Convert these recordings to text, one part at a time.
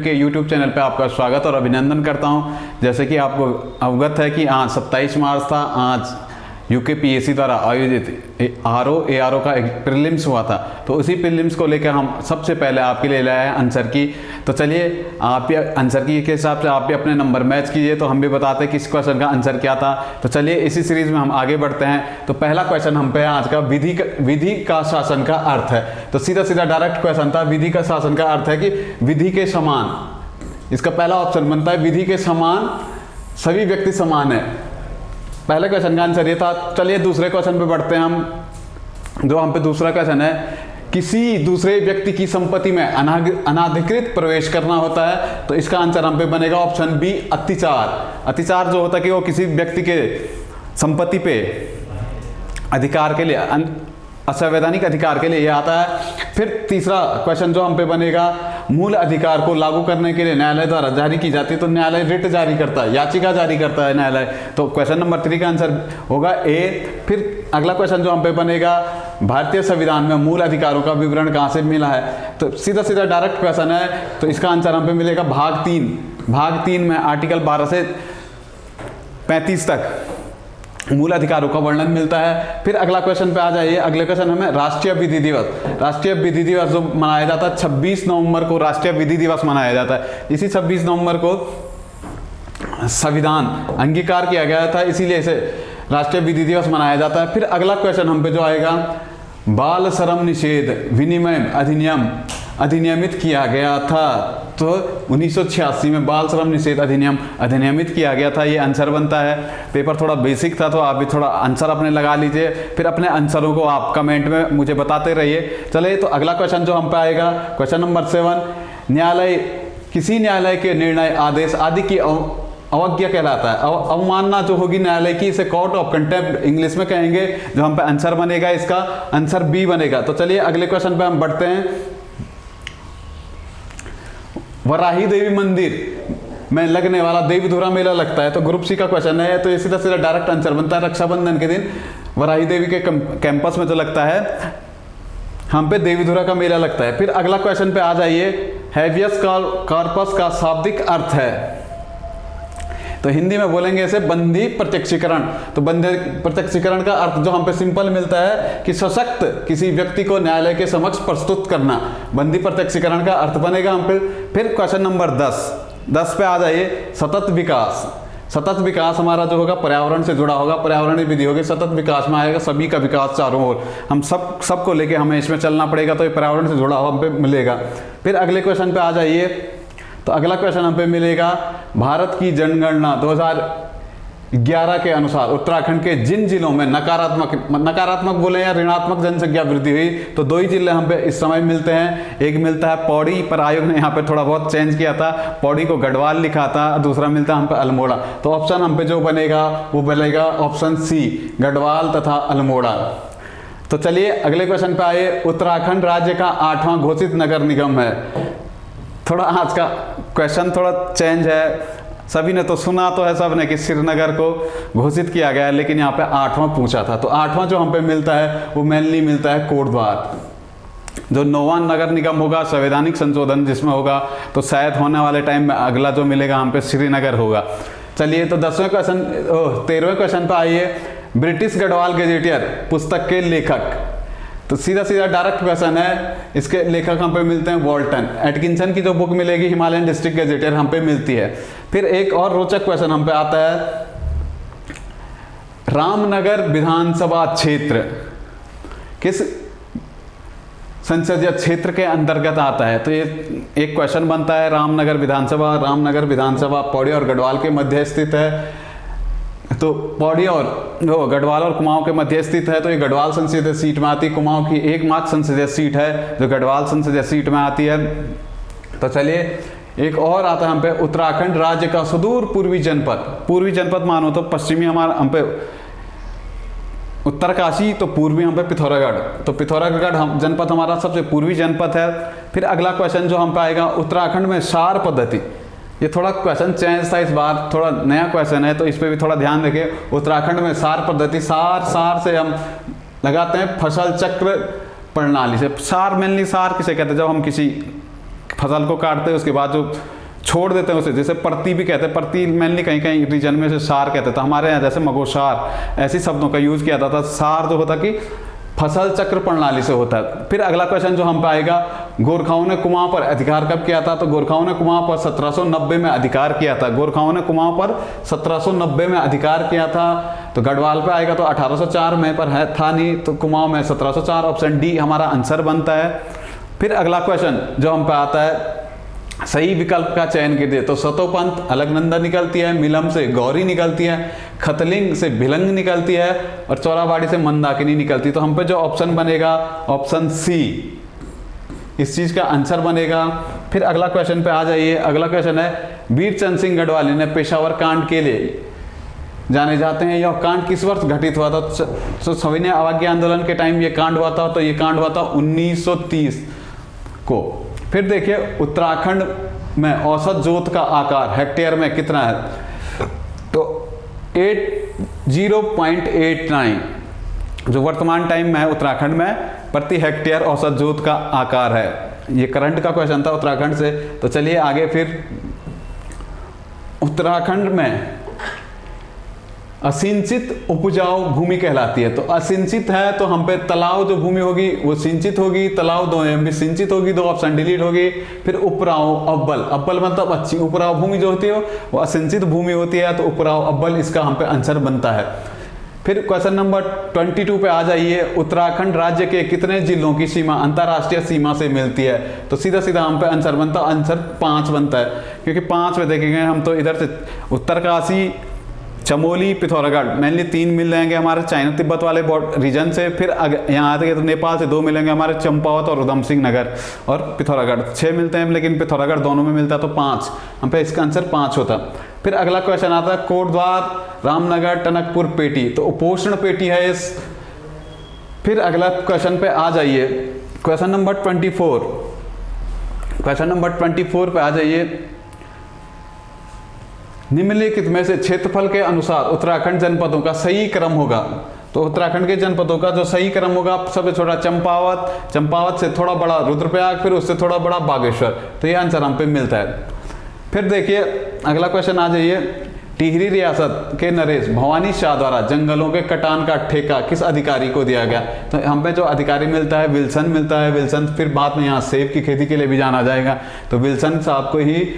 के YouTube channel पे आपका स्वागत और अभिनंदन करता हूं। जैसे कि आपको अवगत है कि आज 27 मार्च था, आज यूकेपीएससी द्वारा आयोजित आरओ का एक प्रीलिम्स हुआ था। तो उसी प्रीलिम्स को लेकर हम सबसे पहले आपके लिए लाए हैं आंसर की। तो चलिए आप ये आंसर की के हिसाब से आप भी अपने नंबर मैच कीजिए, तो हम भी बताते हैं किस क्वेश्चन का आंसर क्या था। तो चलिए इसी सीरीज में हम आगे बढ़ते हैं। तो पहला क्वेश्चन हम पे आज का विधि का शासन का अर्थ है। तो सीधा सीधा डायरेक्ट क्वेश्चन था, विधि का शासन का अर्थ है कि विधि के समान। इसका पहला ऑप्शन बनता है विधि के समान सभी व्यक्ति समान है। पहले क्वेश्चन का आंसर ये था। चलिए दूसरे क्वेश्चन पे बढ़ते हैं हम। जो हम पे दूसरा क्वेश्चन है, किसी दूसरे व्यक्ति की संपत्ति में अनाधिकृत प्रवेश करना होता है। तो इसका आंसर हम पे बनेगा ऑप्शन बी, अत्याचार। अत्याचार जो होता है कि वो किसी व्यक्ति के संपत्ति पे अधिकार के लिए, असंवैधानिक अधिकार के लिए यह आता है। फिर तीसरा क्वेश्चन जो हम पे बनेगा, मूल अधिकार को लागू करने के लिए न्यायालय द्वारा जारी की जाती है। तो न्यायालय रिट जारी करता है, याचिका जारी करता है न्यायालय। तो क्वेश्चन नंबर 3 का आंसर होगा ए। फिर अगला क्वेश्चन जो हम पे बनेगा, भारतीय संविधान में मूल अधिकारों का विवरण कहाँ से मिला है। तो सीधा सीधा डायरेक्ट क्वेश्चन है, तो इसका आंसर हम पे मिलेगा भाग 3। भाग 3 में आर्टिकल 12 से 35 तक मूल अधिकारों का वर्णन मिलता है। फिर अगला क्वेश्चन पे आ जाइए। अगले क्वेश्चन हमें राष्ट्रीय विधि दिवस। राष्ट्रीय विधि दिवस जो मनाया जाता है 26 नवंबर को राष्ट्रीय विधि दिवस मनाया जाता है। इसी 26 नवंबर को संविधान अंगीकार किया गया था, इसीलिए इसे राष्ट्रीय विधि दिवस मनाया जाता है। फिर अगला क्वेश्चन हम पे जो आएगा, बाल श्रम निषेध विनिमय अधिनियम अधिनियमित किया गया था। तो 1986 में बाल श्रम निषेध अधिनियम अधिनियमित किया गया था। ये आंसर बनता है। पेपर थोड़ा बेसिक था, तो आप भी थोड़ा आंसर अपने लगा लीजिए। फिर अपने आंसरों को आप कमेंट में मुझे बताते रहिए। चलिए तो अगला क्वेश्चन जो हम पे आएगा, क्वेश्चन नंबर 7, न्यायालय किसी न्यायालय के निर्णय, आदेश आदि की अवज्ञा कहलाता है। अवमानना जो होगी न्यायालय की, इसे कोर्ट ऑफ कंटेम्प्ट इंग्लिश में कहेंगे। जो हम पे आंसर बनेगा, इसका आंसर बी बनेगा। तो चलिए अगले क्वेश्चन पे हम बढ़ते हैं। वराही देवी मंदिर में लगने वाला देवीधुरा मेला लगता है। तो ग्रुप सी का क्वेश्चन है, तो ये सीधा सीधा डायरेक्ट आंसर बनता है रक्षाबंधन के दिन वराही देवी के कैंपस में जो लगता है, हम पे देवीधुरा का मेला लगता है। फिर अगला क्वेश्चन पे आ जाइए, हैबियस कॉर्पस का शाब्दिक अर्थ है। तो हिंदी में बोलेंगे इसे बंदी प्रत्यक्षीकरण। तो बंदी प्रत्यक्षीकरण का अर्थ जो हम पे सिंपल मिलता है कि सशक्त किसी व्यक्ति को न्यायालय के समक्ष प्रस्तुत करना, बंदी प्रत्यक्षीकरण का अर्थ बनेगा हम पे। फिर क्वेश्चन नंबर 10 पे आ जाइए, सतत विकास। सतत विकास हमारा जो होगा पर्यावरण से जुड़ा होगा, पर्यावरणीय विधि होगी। सतत विकास में आएगा सभी का विकास चारों ओर, हम सबको लेके हमें इसमें चलना पड़ेगा। तो ये पर्यावरण से जुड़ा हुआ हम पे मिलेगा। फिर अगले क्वेश्चन पे आ जाइए। तो अगला क्वेश्चन हम पे मिलेगा, भारत की जनगणना 2011 के अनुसार उत्तराखंड के जिन जिलों में नकारात्मक बोले या ऋणात्मक जनसंख्या वृद्धि हुई, तो 2 ही जिले हम पे इस समय मिलते हैं। एक मिलता है पौड़ी, पर आयोग ने यहाँ पे थोड़ा बहुत चेंज किया था, पौड़ी को गढ़वाल लिखा था। दूसरा मिलता है हम पे अल्मोड़ा। तो ऑप्शन हम पे जो बनेगा वो बनेगा ऑप्शन सी, गढ़वाल तथा अल्मोड़ा। तो चलिए अगले क्वेश्चन पे आइए। उत्तराखंड राज्य का 8वां घोषित नगर निगम है। थोड़ा आज का क्वेश्चन थोड़ा चेंज है। सभी ने तो सुना तो है सबने कि श्रीनगर को घोषित किया गया है, लेकिन यहाँ पे 8वां पूछा था। तो 8वां जो हम पे मिलता है वो मेनली मिलता है कोटद्वार। जो 9वां नगर निगम होगा, संवैधानिक संशोधन जिसमें होगा, तो शायद होने वाले टाइम में अगला जो मिलेगा हम पे श्रीनगर होगा। चलिए तो 13वें क्वेश्चन पे आइए। ब्रिटिश गढ़वाल गजेटियर पुस्तक के लेखक। तो सीधा सीधा डायरेक्ट क्वेश्चन है, इसके लेखक हम पे मिलते हैं वॉल्टन। एटकिंसन की जो बुक मिलेगी हिमालयन डिस्ट्रिक्ट गजेटियर हम पे मिलती है। फिर एक और रोचक क्वेश्चन हम पे आता है, रामनगर विधानसभा क्षेत्र किस संसदीय क्षेत्र के अंतर्गत आता है। तो ये एक क्वेश्चन बनता है। रामनगर विधानसभा पौड़ी और गढ़वाल के मध्य स्थित है। तो पौड़ी और गढ़वाल और कुमाऊं के मध्य स्थित है। तो ये गढ़वाल संसदीय सीट में आती है। कुमाऊं की एकमात्र संसदीय सीट है जो गढ़वाल संसदीय सीट में आती है। तो चलिए एक और आता है हम पे, उत्तराखंड राज्य का सुदूर पूर्वी जनपद मानो तो पश्चिमी हमारा हम पे उत्तरकाशी, तो पूर्वी हम पे पिथौरागढ़। तो पिथौरागढ़ हम जनपद हमारा सबसे पूर्वी जनपद है। फिर अगला क्वेश्चन जो हम पे आएगा, उत्तराखंड में सार पद्धति। ये थोड़ा क्वेश्चन चेंज था इस बार, थोड़ा नया क्वेश्चन है, तो इस पे भी थोड़ा ध्यान रखें। उत्तराखंड में सार पद्धति, सार से हम लगाते हैं फसल चक्र प्रणाली से। सार मेनली सार किसे कहते हैं, जब हम किसी फसल को काटते हैं उसके बाद जो छोड़ देते हैं उसे, जैसे परती भी कहते हैं, परती मेनली कहीं कहीं रीजन में से सार कहते हैं, तो हमारे यहाँ जैसे मगोसार ऐसी शब्दों का यूज किया जाता था। सार जो होता कि फसल चक्र प्रणाली से होता है। फिर अगला क्वेश्चन जो हम पे आएगा, गोरखाओं ने कुमाऊं पर अधिकार कब किया था? तो गोरखाओं ने कुमाऊं पर 1790 में अधिकार किया था। गोरखाओं ने कुमाऊं पर 1790 में अधिकार किया था। तो गढ़वाल पे आएगा तो 1804 में, पर है था नहीं, तो कुमाऊं में 1704, ऑप्शन डी हमारा आंसर बनता है। फिर अगला क्वेश्चन जो हम पे आता है, सही विकल्प का चयन कीजिए। तो सतोपंत अलकनंदा निकलती है, मिलम से गौरी निकलती है, खतलिंग से भिलंग निकलती है और चौराबाड़ी से मंदाकिनी निकलती है। तो हम पे जो ऑप्शन बनेगा ऑप्शन सी इस चीज का आंसर बनेगा। फिर अगला क्वेश्चन पे आ जाइए। अगला क्वेश्चन है, वीर चंद सिंह गढ़वाली ने पेशावर कांड के लिए जाने जाते हैं। यह कांड किस वर्ष घटित हुआ था? तो सविनय अवज्ञा आंदोलन के टाइम ये कांड हुआ था। तो ये कांड हुआ था 1930 को। फिर देखिए, उत्तराखंड में औसत जोत का आकार हेक्टेयर में कितना है? तो 0.89 जो वर्तमान टाइम में है उत्तराखंड में प्रति हेक्टेयर औसत जोत का आकार है। ये करंट का क्वेश्चन था उत्तराखंड से। तो चलिए आगे। फिर उत्तराखंड में असिंचित उपजाऊ भूमि कहलाती है। तो असिंचित है तो हम पे तालाब जो भूमि होगी वो सिंचित होगी, तालाब दो में सिंचित होगी, दो ऑप्शन डिलीट होगी। फिर उपराव अव्वल, अव्वल मतलब अच्छी, उपराव भूमि जो होती है वो असिंचित भूमि होती है, तो उपराव अव्वल इसका हम पे आंसर बनता है। फिर क्वेश्चन नंबर 22 पे आ जाइए। उत्तराखंड राज्य के कितने जिलों की सीमा अंतरराष्ट्रीय सीमा से मिलती है? तो सीधा सीधा हम पे आंसर बनता है, आंसर 5 बनता है, क्योंकि 5 में देखेंगे हम तो इधर से उत्तरकाशी, चमोली, पिथौरागढ़ मेनली 3 मिल जाएंगे हमारे चाइना तिब्बत वाले रीजन से। फिर यहाँ आते तो नेपाल से 2 मिलेंगे हमारे चंपावत और उधम सिंह नगर, और पिथौरागढ़ 6 मिलते हैं, लेकिन पिथौरागढ़ दोनों में मिलता है तो 5, हम पे इसका आंसर 5 होता। फिर अगला क्वेश्चन आता है, कोटद्वार, रामनगर, टनकपुर पेटी, तो उपोष्ण पेटी है इस। फिर अगला क्वेश्चन पे आ जाइए, क्वेश्चन नंबर 24। क्वेश्चन नंबर 24 पे आ जाइए। निम्नलिखित में से क्षेत्रफल के अनुसार उत्तराखंड जनपदों का सही क्रम होगा। तो उत्तराखंड के जनपदों का जो सही क्रम होगा, सबसे छोटा चंपावत, चंपावत से थोड़ा बड़ा रुद्रप्रयाग, फिर उससे थोड़ा बड़ा बागेश्वर। तो ये आंसर हम पे मिलता है। फिर देखिए अगला क्वेश्चन आ जाइए। टिहरी रियासत के नरेश भवानी शाह द्वारा जंगलों के कटान का ठेका किस अधिकारी को दिया गया? तो हम पे जो अधिकारी मिलता है विल्सन मिलता है। विल्सन फिर बाद में यहाँ सेब की खेती के लिए भी जाना जाएगा, तो विल्सन साहब को ही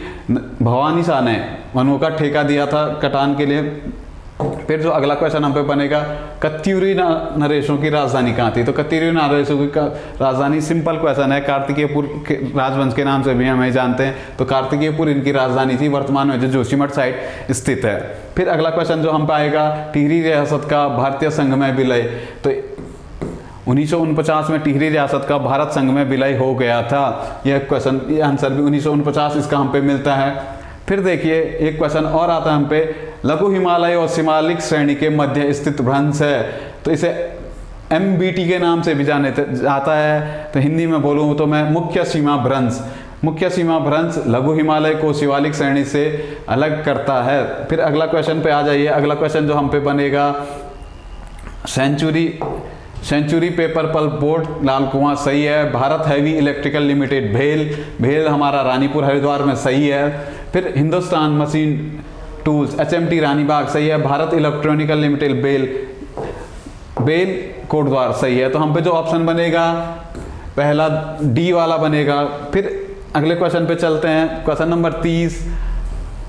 भवानी शाह ने वनों का ठेका दिया था कटान के लिए। फिर जो अगला क्वेश्चन हम पे बनेगा, कत्यूरी नरेशों की राजधानी कहाँ थी? तो कत्यूरी नरेशों की राजधानी, सिंपल क्वेश्चन है, कार्तिकेयपुर के राजवंश के नाम से भी हमें जानते हैं, तो कार्तिकेयपुर इनकी राजधानी थी, वर्तमान में जो जोशीमठ साइड स्थित है। फिर अगला क्वेश्चन जो हम पे आएगा, टिहरी रियासत का भारतीय संघ में विलय। तो 1949 में टिहरी रियासत का भारत संघ में विलय हो गया था। यह क्वेश्चन, ये आंसर भी 1949 इसका हम पे मिलता है। फिर देखिए एक क्वेश्चन और आता है हम पे, लघु हिमालय और शिमालिक श्रेणी के मध्य स्थित भ्रंश है, तो इसे MBT के नाम से भी जाने जाता है। तो हिंदी में बोलूँ तो मैं मुख्य सीमा भ्रंश, मुख्य सीमा भ्रंश लघु हिमालय को शिवालिक श्रेणी से अलग करता है। फिर अगला क्वेश्चन पे आ जाइए। अगला क्वेश्चन जो हम पे बनेगा, सेंचुरी पेपर पल्प बोर्ड लाल कुआं सही है। भारत हैवी इलेक्ट्रिकल लिमिटेड भेल हमारा रानीपुर हरिद्वार में सही है। फिर Hindustan machine tools HMT Ranibagh सही है। Bharat electronical limited BEL Kotdwar सही है। तो हम पे जो ऑप्शन बनेगा पहला डी वाला बनेगा। फिर अगले क्वेश्चन पे चलते हैं, क्वेश्चन नंबर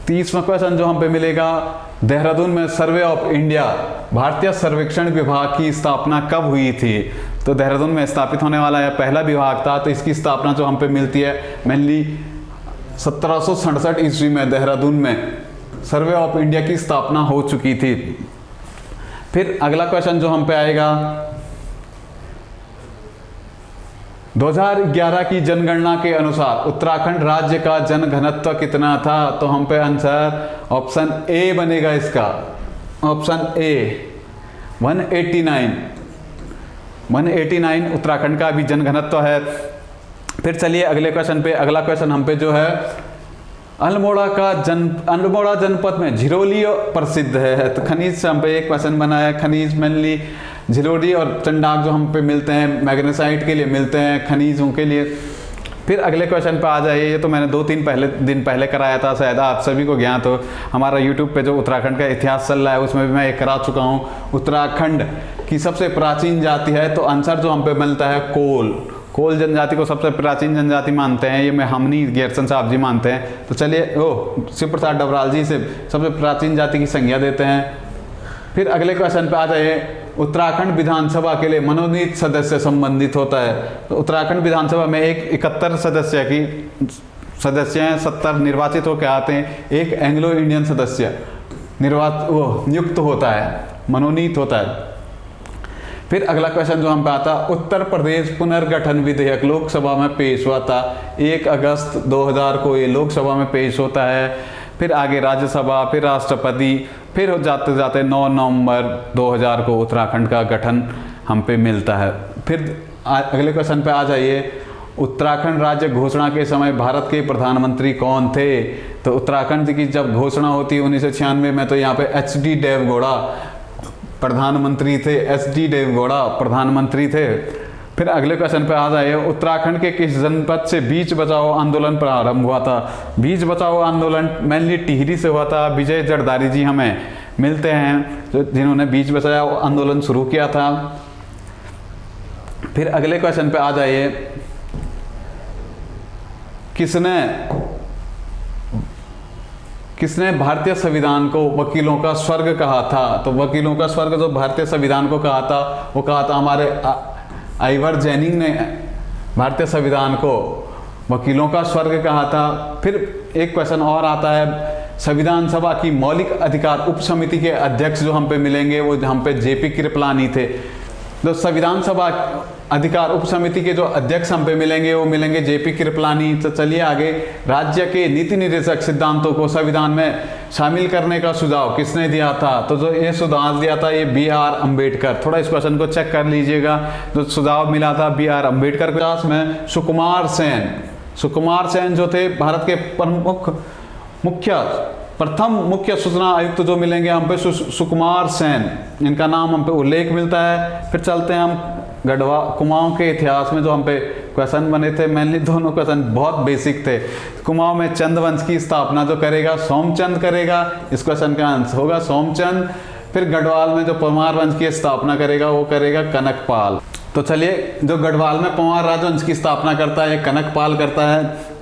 30वां क्वेश्चन जो हम पे मिलेगा, देहरादून में सर्वे ऑफ इंडिया भारतीय सर्वेक्षण विभाग की स्थापना कब हुई थी? तो देहरादून में स्थापित होने वाला यह पहला विभाग था। तो इसकी स्थापना जो हम पे मिलती है मेनली 1767 ईस्वी में देहरादून में सर्वे ऑफ इंडिया की स्थापना हो चुकी थी। फिर अगला क्वेश्चन जो हम पे आएगा, 2011 की जनगणना के अनुसार उत्तराखंड राज्य का जनघनत्व कितना था? तो हम पे आंसर ऑप्शन ए बनेगा इसका, ऑप्शन ए 189 उत्तराखंड का भी जनघनत्व है। फिर चलिए अगले क्वेश्चन पे। अगला क्वेश्चन हम पे जो है, अल्मोड़ा जनपद में झिरोली प्रसिद्ध है। तो खनिज से हम पे एक क्वेश्चन बना है। खनिज मेनली झिरोली और चंडाक जो हम पे मिलते हैं मैग्नेसाइट के लिए मिलते हैं, खनिजों के लिए। फिर अगले क्वेश्चन पे आ जाइए। ये तो मैंने 2-3 दिन पहले कराया था, शायद आप सभी को ज्ञात हो। हमारा यूट्यूब पे जो उत्तराखंड का इतिहास चल रहा है उसमें भी मैं एक करा चुका हूँ। उत्तराखंड की सबसे प्राचीन जाति है, तो आंसर जो हम पे मिलता है कोल जनजाति को सबसे प्राचीन जनजाति मानते हैं। ये मैं हमनी गेरसन साहब जी मानते हैं। तो चलिए शिव प्रसाद डबराल जी से सबसे प्राचीन जाति की संज्ञा देते हैं। फिर अगले क्वेश्चन पे आ जाइए। उत्तराखंड विधानसभा के लिए मनोनीत सदस्य संबंधित होता है। तो उत्तराखंड विधानसभा में 71 सदस्य हैं, 70 निर्वाचित होकर आते हैं, एक एंग्लो इंडियन सदस्य नियुक्त होता है, मनोनीत होता है। फिर अगला क्वेश्चन जो हम पे आता, उत्तर प्रदेश पुनर्गठन विधेयक लोकसभा में पेश हुआ था 1 अगस्त 2000 को, ये लोकसभा में पेश होता है। फिर आगे राज्यसभा, फिर राष्ट्रपति, फिर जाते जाते 9 नवंबर 2000 को उत्तराखंड का गठन हम पे मिलता है। फिर अगले क्वेश्चन पे आ जाइए। उत्तराखंड राज्य घोषणा के समय भारत के प्रधानमंत्री कौन थे? तो उत्तराखंड की जब घोषणा होती है 1996 में, तो यहाँ पे HD देवगौड़ा प्रधानमंत्री थे। SD देवगौड़ा प्रधानमंत्री थे। फिर अगले क्वेश्चन पे आ जाइए। उत्तराखंड के किस जनपद से बीच बचाओ आंदोलन प्रारंभ हुआ था? बीच बचाओ आंदोलन मेनली टिहरी से हुआ था। विजय जरदारी जी हमें मिलते हैं जिन्होंने बीच बचाओ आंदोलन शुरू किया था। फिर अगले क्वेश्चन पे आ जाइए। किसने भारतीय संविधान को वकीलों का स्वर्ग कहा था? तो वकीलों का स्वर्ग जो भारतीय संविधान को कहा था, वो कहा था हमारे आइवर जेनिंग ने भारतीय संविधान को वकीलों का स्वर्ग कहा था। फिर एक क्वेश्चन और आता है। संविधान सभा की मौलिक अधिकार उप समिति के अध्यक्ष जो हम पे मिलेंगे वो हम पे JP कृपलानी थे। तो संविधान सभा अधिकार उप समिति के जो अध्यक्ष हम पे मिलेंगे वो मिलेंगे JP कृपलानी। तो चलिए आगे। राज्य के नीति निर्देशक सिद्धांतों को संविधान में शामिल करने का सुझाव किसने दिया था? तो जो ये सुझाव दिया था ये BR अम्बेडकर। थोड़ा इस क्वेश्चन को चेक कर लीजिएगा। जो सुझाव मिला था BR अम्बेडकर के पास में सुकुमार सेन जो थे भारत के प्रथम मुख्य सूचना आयुक्त जो मिलेंगे हम पे सुकुमार सेन, इनका नाम हम पे उल्लेख मिलता है। फिर चलते हैं हम गढ़वा कुमाऊं के इतिहास में जो हम पे क्वेश्चन बने थे। मेनली दोनों क्वेश्चन बहुत बेसिक थे। कुमाऊं में चंद वंश की स्थापना जो करेगा सोमचंद करेगा, इस क्वेश्चन का आंसर होगा सोमचंद। फिर गढ़वाल में जो परमार वंश की स्थापना करेगा वो करेगा कनकपाल। तो चलिए, जो गढ़वाल में परमार राजवंश की स्थापना करता है कनकपाल करता है।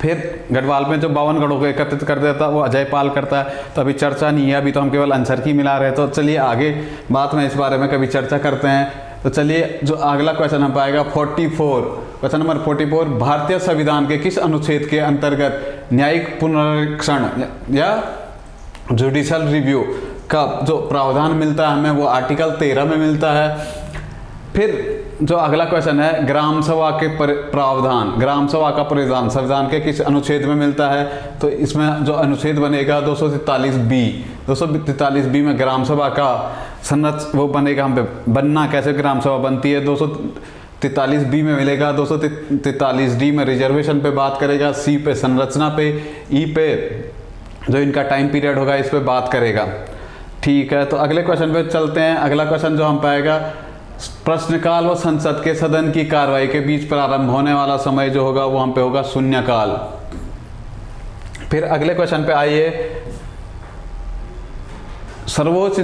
फिर गढ़वाल में जो 52 गढ़ों को एकत्रित कर देता वो अजयपाल करता है। तो अभी चर्चा नहीं है, अभी तो हम केवल आंसर की मिला रहे हैं। तो चलिए आगे बात में इस बारे में कभी चर्चा करते हैं। तो चलिए, जो अगला क्वेश्चन हम पाएगा 44, क्वेश्चन नंबर 44। भारतीय संविधान के किस अनुच्छेद के अंतर्गत न्यायिक पुनरीक्षण या जुडिशल रिव्यू का जो प्रावधान मिलता है हमें, वो आर्टिकल 13 में मिलता है। फिर जो अगला क्वेश्चन है, ग्राम सभा के प्रावधान, ग्राम सभा का प्रावधान संविधान के किस अनुच्छेद में मिलता है? तो इसमें जो अनुच्छेद बनेगा 243B में ग्राम सभा का वो बनेगा। हम पे बनना कैसे ग्राम सभा बनती है 243B में मिलेगा। 243D में रिजर्वेशन पे बात करेगा, C पे संरचना पे, E पे जो इनका टाइम पीरियड होगा इस पे बात करेगा। ठीक है, तो अगले क्वेश्चन पे चलते हैं। अगला क्वेश्चन जो हम पाएगा, प्रश्नकाल व संसद के सदन की कार्रवाई के बीच प्रारंभ होने वाला समय जो होगा वो हम पे होगा शून्यकाल। फिर अगले क्वेश्चन पे आइए। सर्वोच्च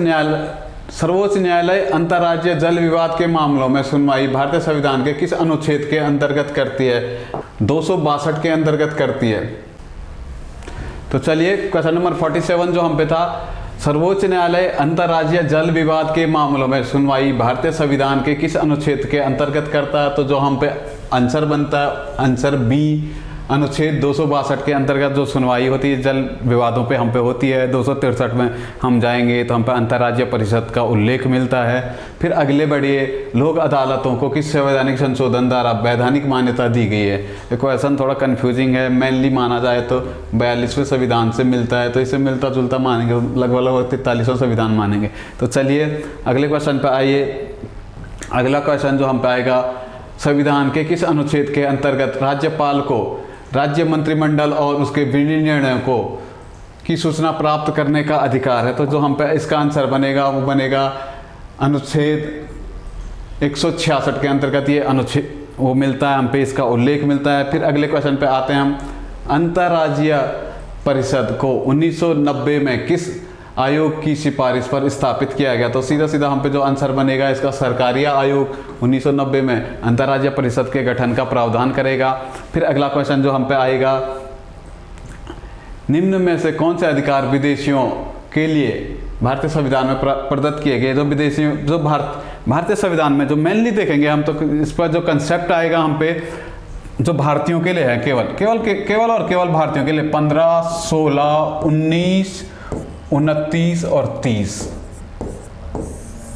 न्यायालय अंतर्राज्यीय जल विवाद के मामलों में सुनवाई भारतीय संविधान के किस अनुच्छेद के अंतर्गत करती है? 262 के अंतर्गत करती है। तो चलिए, क्वेश्चन नंबर 47 जो हम पे था, सर्वोच्च न्यायालय अंतर्राज्यीय जल विवाद के मामलों में सुनवाई भारतीय संविधान के किस अनुच्छेद के अंतर्गत करता है? तो जो हम पे आंसर बनता है आंसर B, अनुच्छेद 262 के अंतर्गत जो सुनवाई होती है जल विवादों पे हम पे होती है। 263 में हम जाएंगे तो हम पे अंतर्राज्यीय परिषद का उल्लेख मिलता है। फिर अगले बढ़िए, लोक अदालतों को किस संवैधानिक संशोधन द्वारा वैधानिक मान्यता दी गई है? ये क्वेश्चन थोड़ा कन्फ्यूजिंग है। मेनली माना जाए तो 42वें संविधान से मिलता है, तो इसे मिलता जुलता मानेंगे, लगभग 43वां संविधान मानेंगे। तो चलिए अगले क्वेश्चन पर आइए। अगला क्वेश्चन जो हम पे आएगा, संविधान के किस अनुच्छेद के अंतर्गत राज्यपाल को राज्य मंत्रिमंडल और उसके विनिर्णयों को की सूचना प्राप्त करने का अधिकार है? तो जो हम पे इसका आंसर बनेगा वो बनेगा अनुच्छेद 166 के अंतर्गत ये अनुच्छेद वो मिलता है हम पे, इसका उल्लेख मिलता है। फिर अगले क्वेश्चन पे आते हैं हम, अंतर्राज्यीय परिषद को 1990 में किस आयोग की सिफारिश पर स्थापित किया गया? तो सीधा सीधा हम पे जो आंसर बनेगा इसका, सरकारिया आयोग 1990 में अंतर्राज्यीय परिषद के गठन का प्रावधान करेगा। फिर अगला क्वेश्चन जो हम पे आएगा, निम्न में से कौन से अधिकार विदेशियों के लिए भारतीय संविधान में प्रदत्त किए गए? जो विदेशी, जो भारतीय संविधान में जो मेनली देखेंगे हम, तो इस पर जो कंसेप्ट आएगा हम पे, जो भारतीयों के लिए है, केवल और केवल भारतीयों के लिए 15, 16, 19, 29 और 30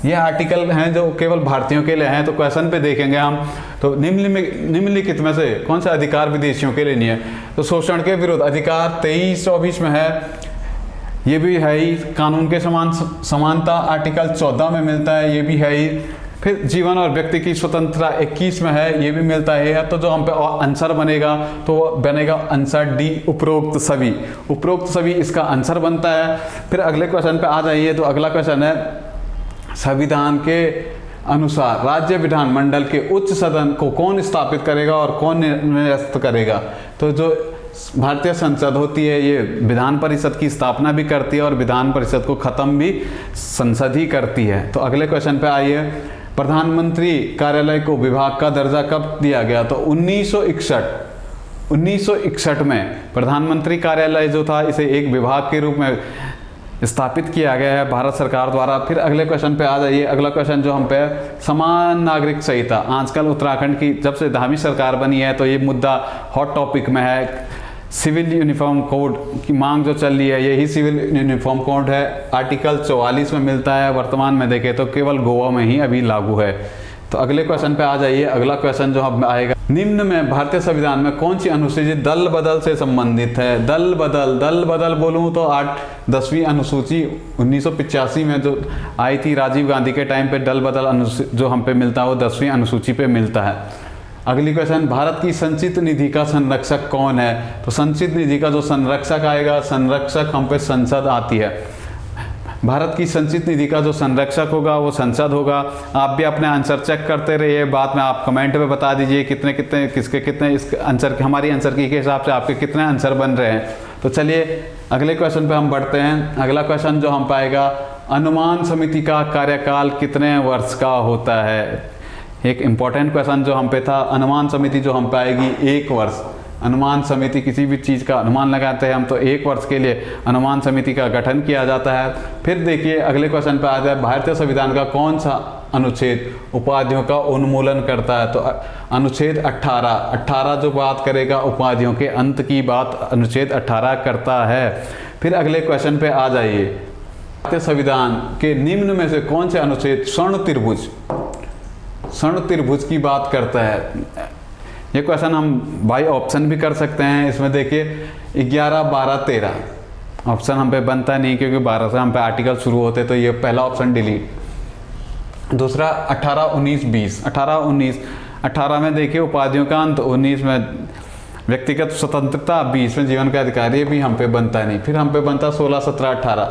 ये आर्टिकल हैं जो केवल भारतीयों के लिए हैं। तो क्वेश्चन पे देखेंगे हम, तो निम्नलिखित में से कौन सा अधिकार विदेशियों के लिए नहीं है? तो शोषण के विरुद्ध अधिकार 23-24 में है, ये भी है ही। कानून के समानता आर्टिकल 14 में मिलता है, ये भी है ही। फिर जीवन और व्यक्ति की स्वतंत्रता 21 में है, ये भी मिलता है। तो जो हम पे आंसर बनेगा तो बनेगा आंसर डी, उपरोक्त सभी इसका आंसर बनता है। फिर अगले क्वेश्चन पे आ जाइए। तो अगला क्वेश्चन है, संविधान के अनुसार राज्य विधानमंडल के उच्च सदन को कौन स्थापित करेगा और कौन निरस्त करेगा? तो जो भारतीय संसद होती है, ये विधान परिषद की स्थापना भी करती है और विधान परिषद को खत्म भी संसद ही करती है। तो अगले क्वेश्चन पे आइए, प्रधानमंत्री कार्यालय को विभाग का दर्जा कब दिया गया? तो 1961 में प्रधानमंत्री कार्यालय जो था, इसे एक विभाग के रूप में स्थापित किया गया है भारत सरकार द्वारा। फिर अगले क्वेश्चन पे आ जाइए। अगला क्वेश्चन जो हम पे, समान नागरिक संहिता, आजकल उत्तराखंड की जब से धामी सरकार बनी है तो ये मुद्दा हॉट टॉपिक में है। सिविल यूनिफॉर्म कोड की मांग जो चल रही है, यही सिविल यूनिफॉर्म कोड है, आर्टिकल 44 में मिलता है। वर्तमान में देखें तो केवल गोवा में ही अभी लागू है। तो अगले क्वेश्चन पे आ जाइए। अगला क्वेश्चन जो हम आएगा, निम्न में भारतीय संविधान में कौन सी अनुसूची दल बदल से संबंधित है? दल बदल बोलूँ तो 10वीं अनुसूची 1985 में जो आई थी राजीव गांधी के टाइम पे, दल बदल जो हम पे मिलता है वो 10वीं अनुसूची पे मिलता है। अगली क्वेश्चन, भारत की संचित निधि का संरक्षक कौन है? तो संचित निधि का जो संरक्षक आएगा, संरक्षक हम पे संसद आती है। भारत की संचित निधि का जो संरक्षक होगा वो संसद होगा। आप भी अपने आंसर चेक करते रहिए, बाद में आप कमेंट में बता दीजिए कितने कितने इस आंसर, हमारी आंसर की के हिसाब से आपके कितने आंसर बन रहे हैं। तो चलिए अगले क्वेश्चन पे हम बढ़ते हैं। अगला क्वेश्चन जो हम पाएगा, अनुमान समिति का कार्यकाल कितने वर्ष का होता है? एक इम्पॉर्टेंट क्वेश्चन जो हम पे था, अनुमान समिति जो हम पे आएगी 1 वर्ष। अनुमान समिति, किसी भी चीज़ का अनुमान लगाते हैं हम तो 1 वर्ष के लिए अनुमान समिति का गठन किया जाता है। फिर देखिए अगले क्वेश्चन पे आ जाए, भारतीय संविधान का कौन सा अनुच्छेद उपाधियों का उन्मूलन करता है? तो अनुच्छेद 18 जो बात करेगा उपाधियों के अंत की बात, अनुच्छेद 18 करता है। फिर अगले क्वेश्चन पे आ जाइए, भारतीय संविधान के निम्न में से कौन से अनुच्छेद स्वर्ण त्रिभुज की बात करता है? ये क्वेश्चन हम बाई ऑप्शन भी कर सकते हैं। इसमें देखिए 11, 12, 13 ऑप्शन हम पे बनता नहीं, क्योंकि 12 से हम पे आर्टिकल शुरू होते, तो ये पहला ऑप्शन डिलीट। दूसरा 18, 19, 20, 18, 19, 18 में देखिए उपाधियों का अंत, 19 में व्यक्तिगत स्वतंत्रता, 20 में जीवन का अधिकार, ये भी हम पे बनता नहीं। फिर हम पे बनता 16, 17, 18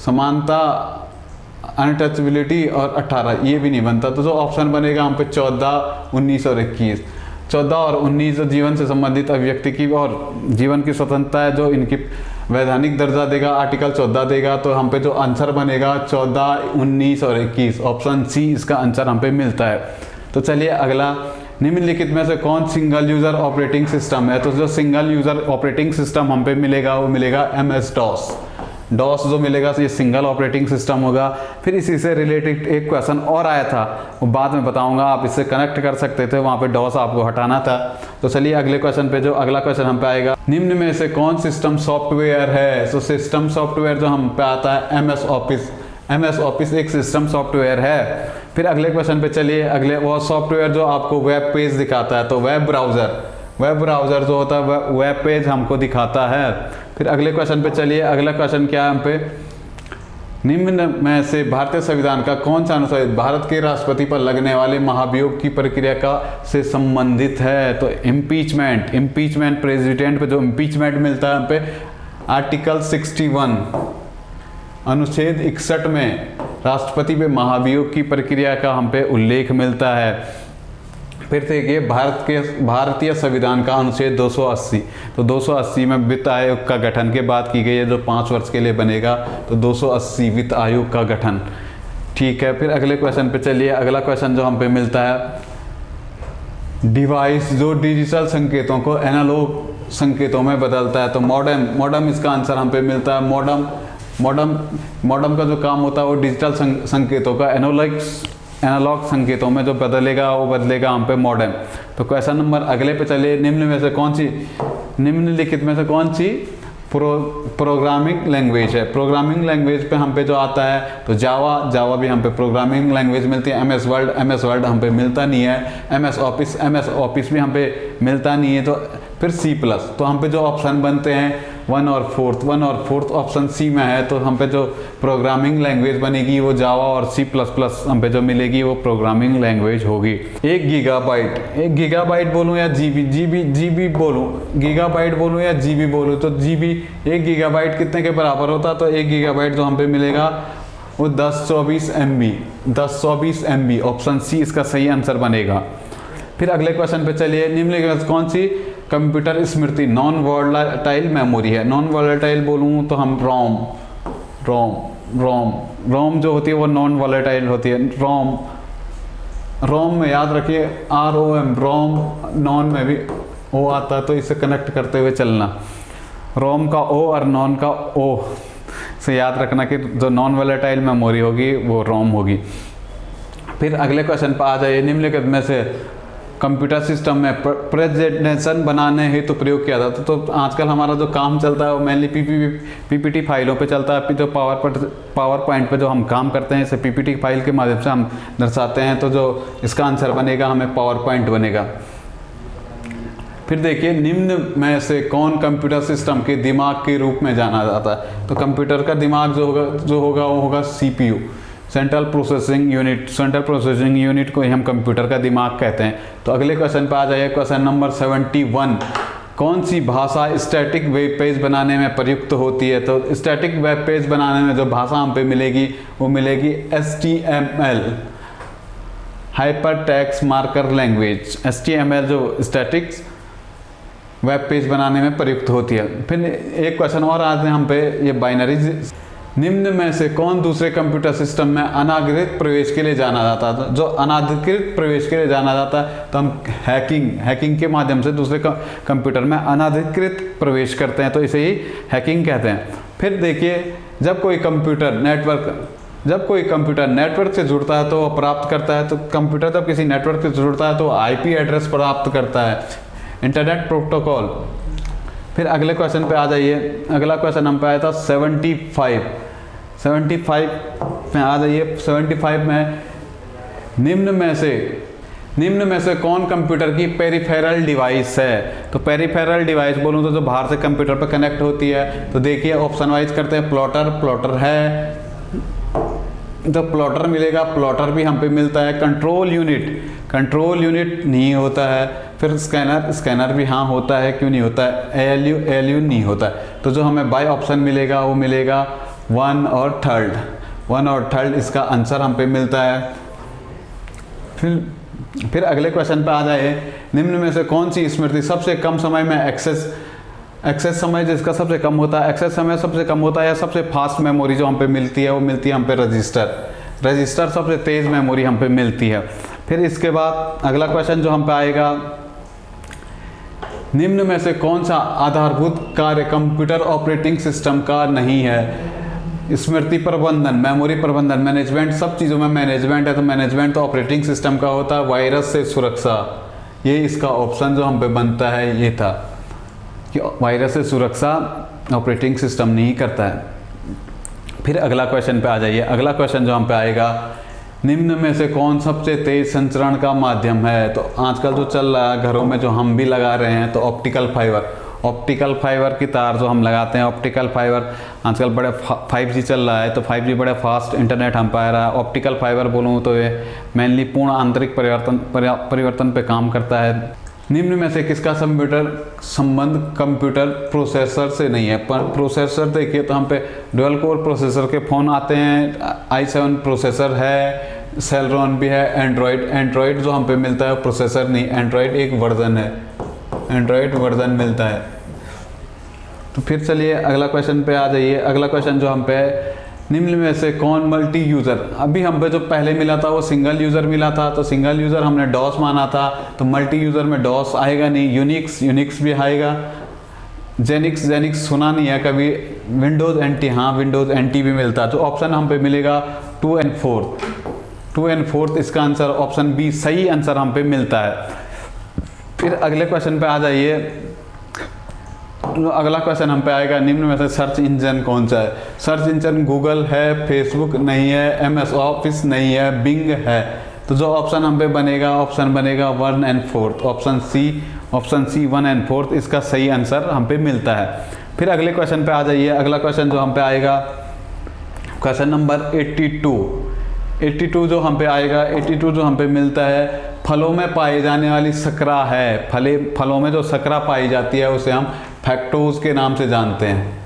समानता, अनटचबिलिटी और 18, ये भी नहीं बनता। तो जो ऑप्शन बनेगा हम पे 14, 19 और 21। 14 और 19 जो जीवन से संबंधित अभिव्यक्ति की और जीवन की स्वतंत्रता है, जो इनकी वैधानिक दर्जा देगा, आर्टिकल 14 देगा। तो हम पे जो आंसर बनेगा 14, 19 और 21, ऑप्शन सी इसका आंसर हम पे मिलता है। तो चलिए अगला, निम्नलिखित में से कौन सिंगल यूजर ऑपरेटिंग सिस्टम है? तो जो सिंगल यूजर ऑपरेटिंग सिस्टम हम पे मिलेगा वो मिलेगा MS DOS। डॉस जो मिलेगा तो ये सिंगल ऑपरेटिंग सिस्टम होगा। फिर इसी से रिलेटेड एक क्वेश्चन और आया था, वो बाद में बताऊंगा, आप इससे कनेक्ट कर सकते थे, वहाँ पे डॉस आपको हटाना था। तो चलिए अगले क्वेश्चन पे, जो अगला क्वेश्चन हम पे आएगा, निम्न में से कौन सिस्टम सॉफ्टवेयर है? तो सिस्टम सॉफ्टवेयर जो हम पे आता है MS ऑफिस। MS ऑफिस एक सिस्टम सॉफ्टवेयर है। फिर अगले क्वेश्चन पे चलिए, अगले वो सॉफ्टवेयर जो आपको वेब पेज दिखाता है, तो वेब ब्राउज़र जो होता है वेब पेज हमको दिखाता है। फिर अगले क्वेश्चन पे चलिए, अगला क्वेश्चन क्या है हम पे, निम्न में से भारतीय संविधान का कौन सा अनुच्छेद भारत के राष्ट्रपति पर लगने वाले महाभियोग की प्रक्रिया का से संबंधित है? तो इम्पीचमेंट प्रेसिडेंट पे जो इम्पीचमेंट मिलता है हम पे आर्टिकल 61 अनुच्छेद 61 में राष्ट्रपति पे महाभियोग की प्रक्रिया का हम पे उल्लेख मिलता है। फिर देखिए भारतीय संविधान का अनुच्छेद 280, तो 280 में वित्त आयोग का गठन की बात की गई है, जो 5 वर्ष के लिए बनेगा, तो 280 वित्त आयोग का गठन। ठीक है, फिर अगले क्वेश्चन पे चलिए। अगला क्वेश्चन जो हम पे मिलता है, डिवाइस जो डिजिटल संकेतों को एनालॉग संकेतों में बदलता है, तो मॉडम इसका आंसर हम पे मिलता है। मॉडम का जो काम होता है वो डिजिटल संकेतों का एनालॉग संकेतों में जो बदलेगा वो बदलेगा हम पे मॉडेम। तो क्वेश्चन नंबर अगले पे चलिए। निम्नलिखित में से कौन सी प्रोग्रामिंग लैंग्वेज है? प्रोग्रामिंग लैंग्वेज पे हम पे जो आता है तो जावा भी हम पे प्रोग्रामिंग लैंग्वेज मिलती है। एमएस वर्ड हम पे मिलता नहीं है। एमएस ऑफिस भी हम पे मिलता नहीं है। तो फिर सी प्लस, तो हम पे जो ऑप्शन बनते हैं 1 और 4th ऑप्शन सी में है, तो हम पे जो प्रोग्रामिंग लैंग्वेज बनेगी वो जावा और सी प्लस प्लस हम पे जो मिलेगी वो प्रोग्रामिंग लैंग्वेज होगी। 1 गीगाबाइट बोलूँ या जीबी बोलूँ, गीगाबाइट बोलूँ या जीबी बोलूँ, तो जीबी 1 गीगाबाइट कितने के बराबर होता है? तो 1 गीगाबाइट जो हम पे मिलेगा वो 1024 MB। ऑप्शन सी इसका सही आंसर बनेगा। फिर अगले क्वेश्चन पे चलिए। निम्नलिखित कौन सी कंप्यूटर स्मृति नॉन वॉलेटाइल मेमोरी है? नॉन वॉलेटाइल बोलूँ तो हम रोम जो होती है वो नॉन वॉलेटाइल होती है। रोम में याद रखिए रोम, नॉन में भी ओ आता है, तो इसे कनेक्ट करते हुए चलना। रोम का ओ और नॉन का ओ से याद रखना कि जो नॉन वॉलेटाइल मेमोरी होगी वो रोम होगी। फिर अगले क्वेश्चन पर आ जाइए। निम्नलिखित में से कंप्यूटर सिस्टम में प्रेजेंटेशन बनाने हेतु प्रयोग किया जाता है। तो आजकल हमारा जो काम चलता है वो मेनली पीपीटी फाइलों पे चलता है। जो पावर पॉइंट पे जो हम काम करते हैं इसे पीपीटी फाइल के माध्यम से हम दर्शाते हैं, तो जो इसका आंसर बनेगा हमें पावर पॉइंट बनेगा। फिर देखिए, निम्न में से कौन कंप्यूटर सिस्टम के दिमाग के रूप में जाना जाता है? तो कंप्यूटर का दिमाग जो होगा वो होगा CPU, सेंट्रल प्रोसेसिंग यूनिट को ही हम कंप्यूटर का दिमाग कहते हैं। तो अगले क्वेश्चन पे आ जाइए। क्वेश्चन नंबर 71, कौन सी भाषा स्टैटिक वेब पेज बनाने में प्रयुक्त होती है? तो स्टैटिक वेब पेज बनाने में जो भाषा हम पे मिलेगी वो मिलेगी HTML, hyper text marker language. HTML जो स्टैटिक वेब पेज बनाने में प्रयुक्त होती है। फिर एक क्वेश्चन और आते हैं हम पे, ये बाइनरी। निम्न में से कौन दूसरे कंप्यूटर सिस्टम में अनाधिकृत प्रवेश के लिए जाना जाता है? जो अनाधिकृत प्रवेश के लिए जाना जाता है तो हम हैकिंग के माध्यम से दूसरे कंप्यूटर में अनाधिकृत प्रवेश करते हैं, तो इसे ही हैकिंग कहते हैं। फिर देखिए, जब कोई कंप्यूटर नेटवर्क से जुड़ता है तो वो प्राप्त करता है, तो कंप्यूटर जब किसी नेटवर्क से जुड़ता है तो IP एड्रेस प्राप्त करता है, इंटरनेट प्रोटोकॉल। फिर अगले क्वेश्चन पे आ जाइए। अगला क्वेश्चन हम पे आया था 75 में आ जाइए। 75 में निम्न में से कौन कंप्यूटर की पेरिफेरल डिवाइस है? तो पेरिफेरल डिवाइस बोलूँ तो जो बाहर से कंप्यूटर पर कनेक्ट होती है, तो देखिए ऑप्शन वाइज करते हैं। प्लॉटर है, तो प्लॉटर मिलेगा, प्लॉटर भी हम पे मिलता है। कंट्रोल यूनिट नहीं होता है। फिर स्कैनर भी हाँ होता है, क्यों नहीं होता है? ALU नहीं होता है। तो जो हमें बाय ऑप्शन मिलेगा वो मिलेगा 1 और 3rd इसका आंसर हम पे मिलता है। फिर अगले क्वेश्चन पे आ जाए। निम्न में से कौन सी स्मृति सबसे कम समय में एक्सेस समय जिसका सबसे कम होता है, एक्सेस समय सबसे कम होता है, या सबसे फास्ट मेमोरी जो हम पे मिलती है वो मिलती है हम पे रजिस्टर सबसे तेज़ मेमोरी हम पे मिलती है। फिर इसके बाद अगला क्वेश्चन जो हम पे आएगा, निम्न में से कौन सा आधारभूत कार्य कंप्यूटर ऑपरेटिंग सिस्टम का नहीं है? स्मृति प्रबंधन, मेमोरी प्रबंधन, मैनेजमेंट, सब चीज़ों में मैनेजमेंट है, तो मैनेजमेंट तो ऑपरेटिंग सिस्टम का होता है। वायरस से सुरक्षा, ये इसका ऑप्शन जो हम पे बनता है ये था कि वायरस से सुरक्षा ऑपरेटिंग सिस्टम नहीं करता है। फिर अगला क्वेश्चन पे आ जाइए। अगला क्वेश्चन जो हम पे आएगा, निम्न में से कौन सबसे तेज संचरण का माध्यम है? तो आजकल जो चल रहा है घरों में जो हम भी लगा रहे हैं, तो ऑप्टिकल फाइबर की तार जो हम लगाते हैं, ऑप्टिकल फाइबर आजकल बड़े 5G चल रहा है, तो 5G बड़े फास्ट इंटरनेट हम पा रहा है। ऑप्टिकल फाइबर बोलूँ तो ये मेनली पूर्ण आंतरिक परिवर्तन पे काम करता है। निम्न में से किसका संबंध कंप्यूटर प्रोसेसर से नहीं है? पर प्रोसेसर देखिए तो हम पे डुअल कोर प्रोसेसर के फ़ोन आते हैं, i7 प्रोसेसर है, सेलरॉन भी है, एंड्रॉयड जो हम पे मिलता है प्रोसेसर नहीं, एंड्रॉयड एक वर्जन है, एंड्रॉयड वर्जन मिलता है। तो फिर चलिए अगला क्वेश्चन पे आ जाइए। अगला क्वेश्चन जो हम पे है, निम्न में से कौन मल्टी यूज़र, अभी हम पे जो पहले मिला था वो सिंगल यूज़र मिला था, तो सिंगल यूज़र हमने डॉस माना था, तो मल्टी यूज़र में डॉस आएगा नहीं। यूनिक्स भी आएगा। जेनिक्स सुना नहीं है कभी। विंडोज़ एनटी, हाँ विंडोज़ एनटी भी मिलता है। तो ऑप्शन हम पे मिलेगा 2 और 4 इसका आंसर ऑप्शन बी सही आंसर हम पे मिलता है। फिर अगले क्वेश्चन पे आ जाइए। अगला क्वेश्चन हम पे आएगा, निम्न में से सर्च इंजन कौन सा है। सर्च इंजन गूगल है, फेसबुक नहीं है, MS ऑफिस नहीं है, बिंग है। तो जो ऑप्शन हम पे बनेगा, ऑप्शन बनेगा 1 और 4, ऑप्शन सी 1 और 4 इसका सही आंसर हम पे मिलता है। फिर अगले क्वेश्चन पे आ जाइए। अगला क्वेश्चन जो हम पे आएगा, क्वेश्चन नंबर 82 जो हम पे आएगा, 82 जो हम पे मिलता है, फलों में पाई जाने वाली शकरा है। फलों में जो शकरा पाई जाती है उसे हम फैक्टोज के नाम से जानते हैं।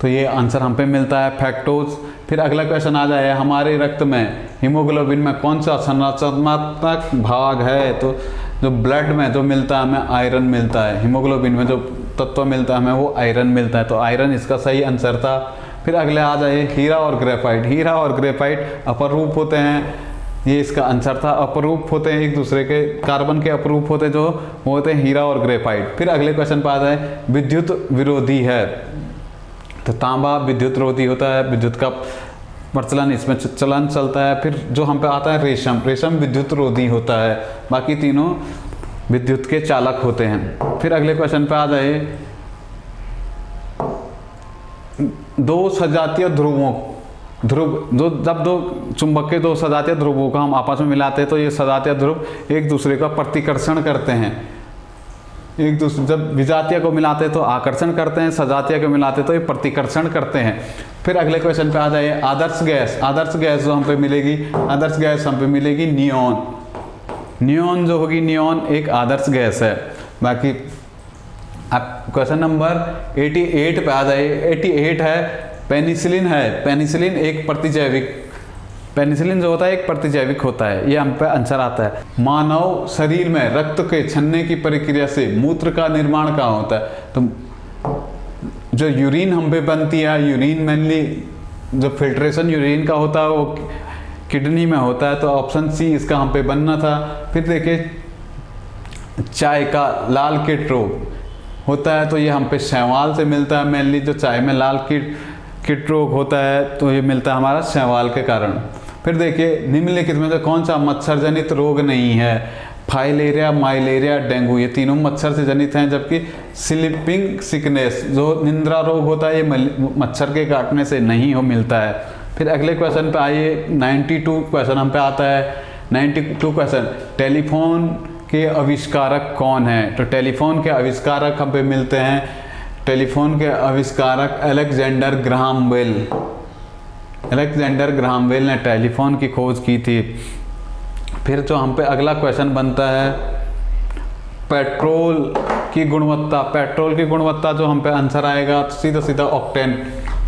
तो ये आंसर हम पे मिलता है फैक्टोज। फिर अगला क्वेश्चन आ जाए, हमारे रक्त में हीमोग्लोबिन में कौन सा संरचनात्मक भाग है। तो जो ब्लड में जो मिलता है हमें आयरन मिलता है। हीमोग्लोबिन में जो तत्व मिलता है हमें वो आयरन मिलता है, तो आयरन इसका सही आंसर था। फिर अगले आ जाए, हीरा और ग्रेफाइट अपरूप होते हैं, ये इसका आंसर था। अपरूप होते हैं एक दूसरे के, कार्बन के अपरूप होते जो वो होते हैं हीरा और ग्रेफाइट। फिर अगले क्वेश्चन पर आ जाए, विद्युत विरोधी है। तो तांबा विद्युत रोधी होता है, विद्युत का प्रचलन इसमें चलन चलता है। फिर जो हम पे आता है रेशम विद्युत रोधी होता है, बाकी तीनों विद्युत के चालक होते हैं। फिर अगले क्वेश्चन पे आ जाए, 2 सजातीय जब दो चुंबक के 2 सजातीय ध्रुवों का हम आपस में मिलाते हैं तो ये सजातीय ध्रुव एक दूसरे का प्रतिकर्षण करते हैं। जब विजातीय को मिलाते हैं तो आकर्षण करते हैं, सजातीय को मिलाते हैं तो ये प्रतिकर्षण करते हैं। फिर अगले क्वेश्चन पे आ जाइए, आदर्श गैस जो हम पे मिलेगी, आदर्श गैस हम पे मिलेगी नियॉन जो होगी, नियॉन एक आदर्श गैस है। बाकी अब क्वेश्चन नंबर 88 पे आ जाइए। 88 है, पेनिसिलिन है। पेनिसिलिन जो होता है एक प्रतिजैविक होता है, ये हम पे आंसर आता है। मानव शरीर में रक्त के छनने की प्रक्रिया से मूत्र का निर्माण कहाँ होता है। तो जो यूरिन हम पे बनती है, यूरिन मेनली जो फिल्ट्रेशन यूरिन का होता है वो किडनी में होता है, तो ऑप्शन सी इसका हम पे बनना था। फिर देखिए, चाय का लाल कीट रोग होता है तो ये हम पे शैवाल से मिलता है। मेनली जो चाय में लाल कीट रोग होता है तो ये मिलता है हमारा शैवाल के कारण। फिर देखिए, निम्नलिखित में से कौन सा मच्छर जनित रोग नहीं है। फाइलेरिया, माइलेरिया, डेंगू ये तीनों मच्छर से जनित हैं, जबकि स्लीपिंग सिकनेस जो निंद्रा रोग होता है ये मच्छर के काटने से नहीं मिलता है। फिर अगले क्वेश्चन पे आइए, 92 क्वेश्चन हम पे आता है। 92 क्वेश्चन, टेलीफोन के आविष्कारक कौन है। तो टेलीफोन के आविष्कारक हम पे मिलते हैं, टेलीफोन के आविष्कारक अलेक्जेंडर ग्राहम बेल ने टेलीफोन की खोज की थी। फिर जो हम पे अगला क्वेश्चन बनता है, पेट्रोल की गुणवत्ता जो हम पे आंसर आएगा सीधा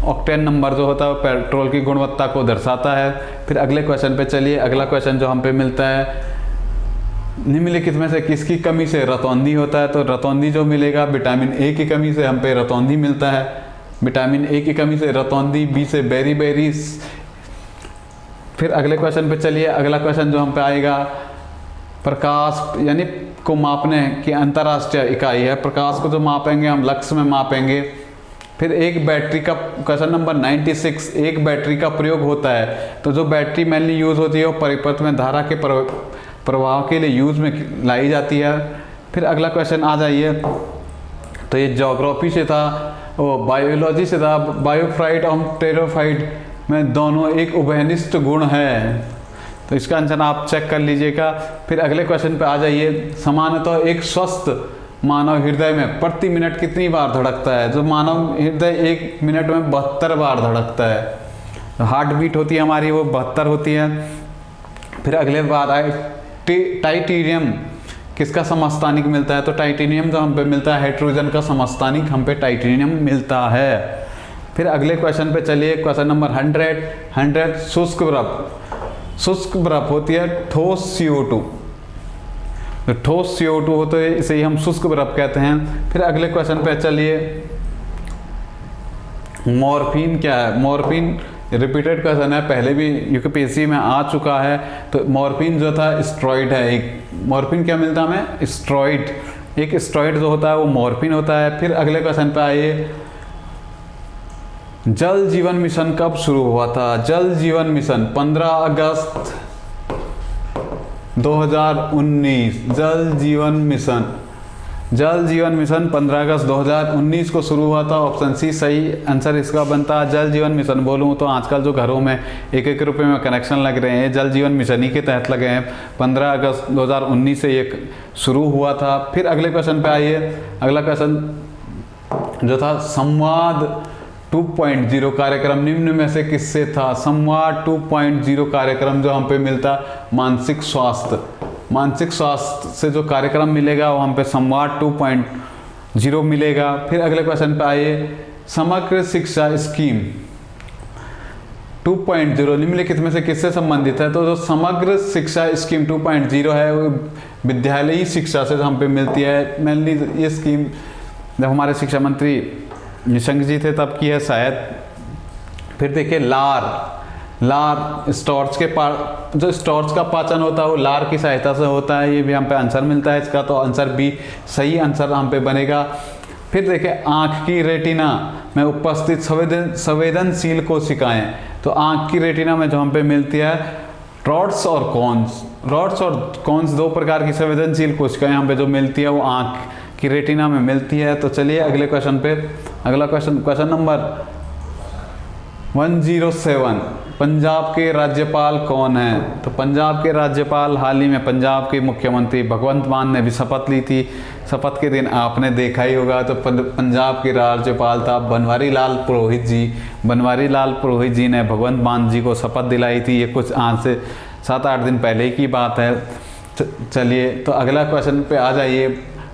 ऑक्टेन नंबर जो होता है पेट्रोल की गुणवत्ता को दर्शाता है। फिर अगले क्वेश्चन पे चलिए। अगला क्वेश्चन जो हम पे मिलता है, निम्नलिखित में से किसकी कमी से रतौंधी होता है। तो रतौंधी जो मिलेगा, विटामिन ए की कमी से हम पे रतौंधी मिलता है। विटामिन ए की कमी से रतौंधी, बी से बेरीज। फिर अगले क्वेश्चन पे चलिए। अगला क्वेश्चन जो हम पे आएगा, प्रकाश यानी को मापने की अंतर्राष्ट्रीय इकाई है। प्रकाश को जो मापेंगे हम लक्स में मापेंगे। फिर एक बैटरी का, क्वेश्चन नंबर 96, एक बैटरी का प्रयोग होता है। तो जो बैटरी मेनली यूज़ होती है वो परिपथ में धारा के प्रवाह के लिए यूज़ में लाई जाती है। फिर अगला क्वेश्चन आ जाइए, तो ये ज्योग्राफी से था, वो बायोलॉजी से था। बायोफ्राइट और टेरोफाइट में दोनों एक उभयनिष्ठ गुण है, तो इसका आंसर आप चेक कर लीजिएगा। फिर अगले क्वेश्चन पे आ जाइए, सामान्यतः एक स्वस्थ मानव हृदय में प्रति मिनट कितनी बार धड़कता है। जो मानव हृदय 1 मिनट में 72 बार धड़कता है। हार्ट बीट होती है हमारी वो 72 होती है। फिर अगले बार आए, टाइटेनियम किसका समस्थानिक मिलता है। तो टाइटेनियम जो हम पे मिलता है, हाइड्रोजन का समस्थानिक हम पे टाइटेनियम मिलता है। फिर अगले क्वेश्चन पे चलिए, क्वेश्चन नंबर 100 शुष्क शुष्क बर्फ होती है ठोस CO2। तो ठोस CO2 होते है, इसे ही हम शुष्क बर्फ कहते हैं। फिर अगले क्वेश्चन पे चलिए, मॉर्फिन क्या है? मॉर्फिन रिपीटेड क्वेश्चन है, पहले भी यूपीएससी में आ चुका है। तो मॉर्फिन जो था स्टेरॉइड है एक। मॉर्फिन क्या मिलता है हमें? स्टेरॉइड। एक स्टेरॉइड जो होता है वो मॉर्फिन होता है। फिर अगले क्वेश्चन पे आइए, जल जीवन मिशन कब शुरू हुआ था? जल जीवन मिशन 15 अगस्त 2019। जल जीवन मिशन 15 अगस्त 2019 को शुरू हुआ था। ऑप्शन सी सही आंसर इसका बनता है। जल जीवन मिशन बोलूँ तो आजकल जो घरों में 1-1 रुपये में कनेक्शन लग रहे हैं, जल जीवन मिशन ही के तहत लगे हैं। 15 अगस्त 2019 से ये शुरू हुआ था। फिर अगले क्वेश्चन पे आइए, अगला क्वेश्चन जो था, संवाद 2.0 कार्यक्रम निम्न में से किससे था? संवाद 2.0 कार्यक्रम जो हम पे मिलता मानसिक स्वास्थ्य से जो कार्यक्रम मिलेगा वो हम पे संवाद 2.0 मिलेगा। फिर अगले क्वेश्चन पे आइए, समग्र शिक्षा स्कीम 2.0 निम्नलिखित में से किससे संबंधित है? तो जो समग्र शिक्षा स्कीम 2.0 है वो विद्यालयी शिक्षा से हम पे मिलती है। मेनली ये स्कीम जब हमारे शिक्षा मंत्री निशंक जी थे तब की है शायद। फिर देखिए, लार स्टार्च के जो स्टार्च का पाचन होता है वो लार की सहायता से होता है। ये भी हम पे आंसर मिलता है इसका, तो आंसर बी सही आंसर हम पे बनेगा। फिर देखिए, आँख की रेटिना में उपस्थित संवेदनशील कोशिकाएं, तो आँख की रेटिना में जो हम पे मिलती है रॉड्स और कॉन्स 2 प्रकार की संवेदनशील कोशिकाएं हम पे जो मिलती है वो आँख की रेटिना में मिलती है। तो चलिए अगले क्वेश्चन पे, अगला क्वेश्चन नंबर 107, पंजाब के राज्यपाल कौन हैं? तो पंजाब के राज्यपाल हाल ही में पंजाब के मुख्यमंत्री भगवंत मान ने भी शपथ ली थी। शपथ के दिन आपने देखा ही होगा। तो पंजाब के राज्यपाल था बनवारी लाल पुरोहित जी। बनवारी लाल पुरोहित जी ने भगवंत मान जी को शपथ दिलाई थी। ये कुछ आज से 7-8 दिन पहले की बात है। चलिए तो अगला क्वेश्चन पे आ जाइए,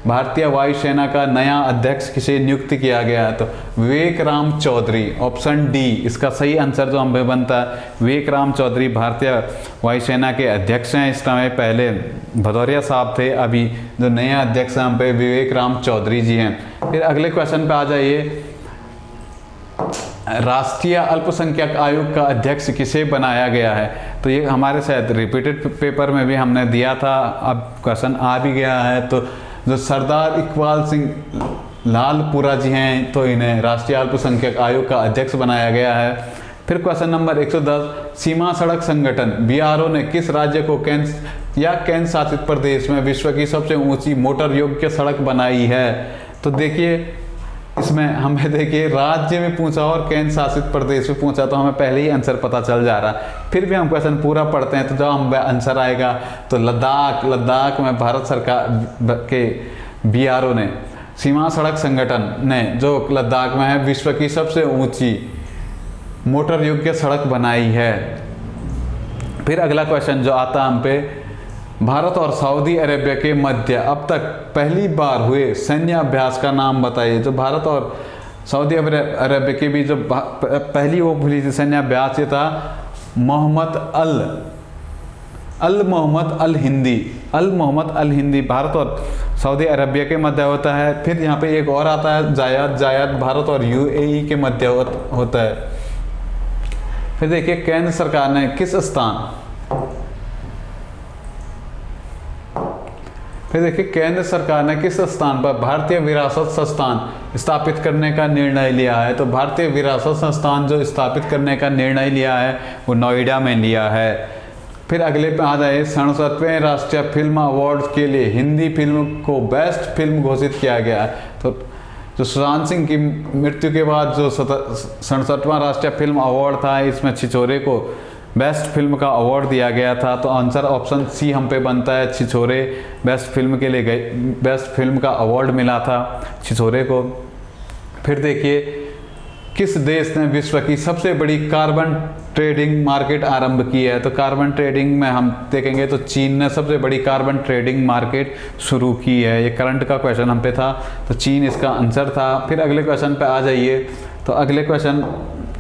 भारतीय वायुसेना का नया अध्यक्ष किसे नियुक्त किया गया? तो विवेक राम चौधरी। ऑप्शन डी इसका सही आंसर जो हमें बनता है। विवेक राम चौधरी भारतीय वायुसेना के अध्यक्ष हैं इस समय। पहले भदौरिया साहब थे, अभी जो नए अध्यक्ष हैं हम पे विवेक राम चौधरी जी हैं। फिर अगले क्वेश्चन पे आ जाइए, राष्ट्रीय अल्पसंख्यक आयोग का अध्यक्ष किसे बनाया गया है? तो ये हमारे शायद रिपीटेड पेपर में भी हमने दिया था, अब क्वेश्चन आ भी गया है। तो जो सरदार इकबाल सिंह लालपुरा जी हैं, तो इन्हें राष्ट्रीय अल्पसंख्यक आयोग का अध्यक्ष बनाया गया है। फिर क्वेश्चन नंबर 110, सीमा सड़क संगठन BRO ने किस राज्य को केंद्र शासित प्रदेश में विश्व की सबसे ऊंची मोटर योग्य सड़क बनाई है? तो देखिए इसमें हमें देखिए राज्य में पूछा और केंद्र शासित प्रदेश में पूछा, तो हमें पहले ही आंसर पता चल जा रहा है। फिर भी हम क्वेश्चन पूरा पढ़ते हैं तो जब हम आंसर आएगा तो लद्दाख में भारत सरकार के BRO ने, सीमा सड़क संगठन ने जो लद्दाख में है, विश्व की सबसे ऊंची मोटर योग्य सड़क बनाई है। फिर अगला क्वेश्चन जो आता है हम पे, भारत और सऊदी अरेबिया के मध्य अब तक पहली बार हुए सैन्य अभ्यास का नाम बताइए। जो भारत और सऊदी अरेबिया के बीच जो पहली वो हुई थी सैन्य अभ्यास, ये था मोहम्मद अल हिंदी। भारत और सऊदी अरेबिया के मध्य होता है। फिर यहाँ पे एक और आता है जायद भारत और UAE के मध्य होता है। फिर देखिए केंद्र सरकार ने किस स्थान पर भारतीय विरासत संस्थान स्थापित करने का निर्णय लिया है? तो भारतीय विरासत संस्थान जो स्थापित करने का निर्णय लिया है वो नोएडा में लिया है। फिर अगले पे आ जाए, 67वें राष्ट्रीय फिल्म अवार्ड के लिए हिंदी फिल्म को बेस्ट फिल्म घोषित किया गया है। तो जो सुशांत सिंह की मृत्यु के बाद जो 67वां राष्ट्रीय फिल्म अवार्ड था, इसमें छिछोरे को बेस्ट फिल्म का अवार्ड दिया गया था। तो आंसर ऑप्शन सी हम पे बनता है, छिछोरे बेस्ट फिल्म के लिए गए, बेस्ट फिल्म का अवार्ड मिला था छिछोरे को। फिर देखिए किस देश ने विश्व की सबसे बड़ी कार्बन ट्रेडिंग मार्केट आरंभ की है? तो कार्बन ट्रेडिंग में हम देखेंगे तो चीन ने सबसे बड़ी कार्बन ट्रेडिंग मार्केट शुरू की है। ये करंट का क्वेश्चन हम पे था, तो चीन इसका आंसर था। फिर अगले क्वेश्चन पे आ जाइए, तो अगले क्वेश्चन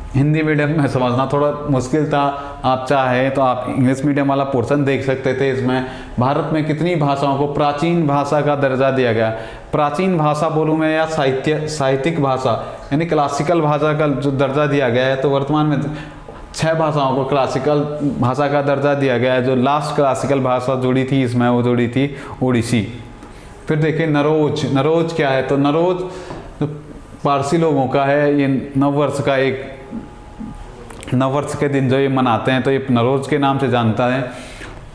हिंदी मीडियम में समझना थोड़ा मुश्किल था। आप चाहे तो आप इंग्लिश मीडियम वाला पोर्शन देख सकते थे। इसमें भारत में कितनी भाषाओं को प्राचीन भाषा का दर्जा दिया गया। प्राचीन भाषा बोलूँ मैं या साहित्यिक भाषा यानी क्लासिकल भाषा का जो दर्जा दिया गया है, तो वर्तमान में 6 भाषाओं को क्लासिकल भाषा का दर्जा दिया गया है। जो लास्ट क्लासिकल भाषा जुड़ी थी इसमें, वो जुड़ी थी ओडिसी। फिर देखिए नरोज। नरोज क्या है? तो नरोज जो पारसी लोगों का है, ये नववर्ष के दिन जो ये मनाते हैं, तो ये नरोज के नाम से जानता है।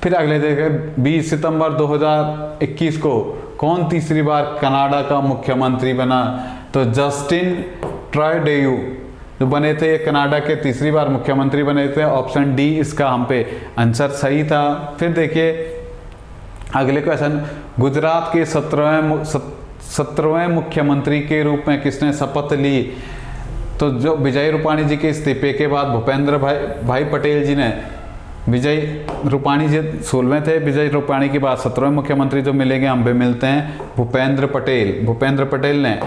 फिर अगले देखें 20 सितंबर 2021 को कौन तीसरी बार कनाडा का मुख्यमंत्री बना? तो जस्टिन ट्रूडेयू जो बने थे, ये कनाडा के तीसरी बार मुख्यमंत्री बने थे। ऑप्शन डी इसका हम पे आंसर सही था। फिर देखिए अगले क्वेश्चन, गुजरात के 17वें मुख्यमंत्री के रूप में किसने शपथ ली? तो जो विजय रूपाणी जी के इस्तीफे के बाद भूपेंद्र भाई पटेल जी ने, विजय रूपाणी जी 16वें थे, विजय रूपाणी के बाद 17वें मुख्यमंत्री जो मिलेंगे हम पे मिलते हैं भूपेंद्र पटेल। भूपेंद्र पटेल ने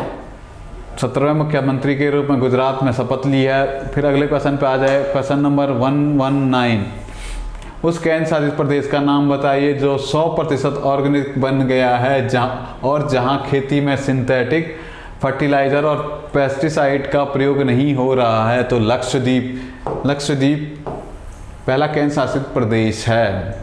17वें मुख्यमंत्री के रूप में गुजरात में शपथ ली है। फिर अगले क्वेश्चन पे आ जाए, क्वेश्चन नंबर 119, उस केंद्र शासित प्रदेश का नाम बताइए जो 100% ऑर्गेनिक बन गया है जहां खेती में सिंथेटिक फर्टिलाइजर और पेस्टिसाइड का प्रयोग नहीं हो रहा है। तो लक्षद्वीप। लक्षद्वीप पहला केंद्र शासित प्रदेश है।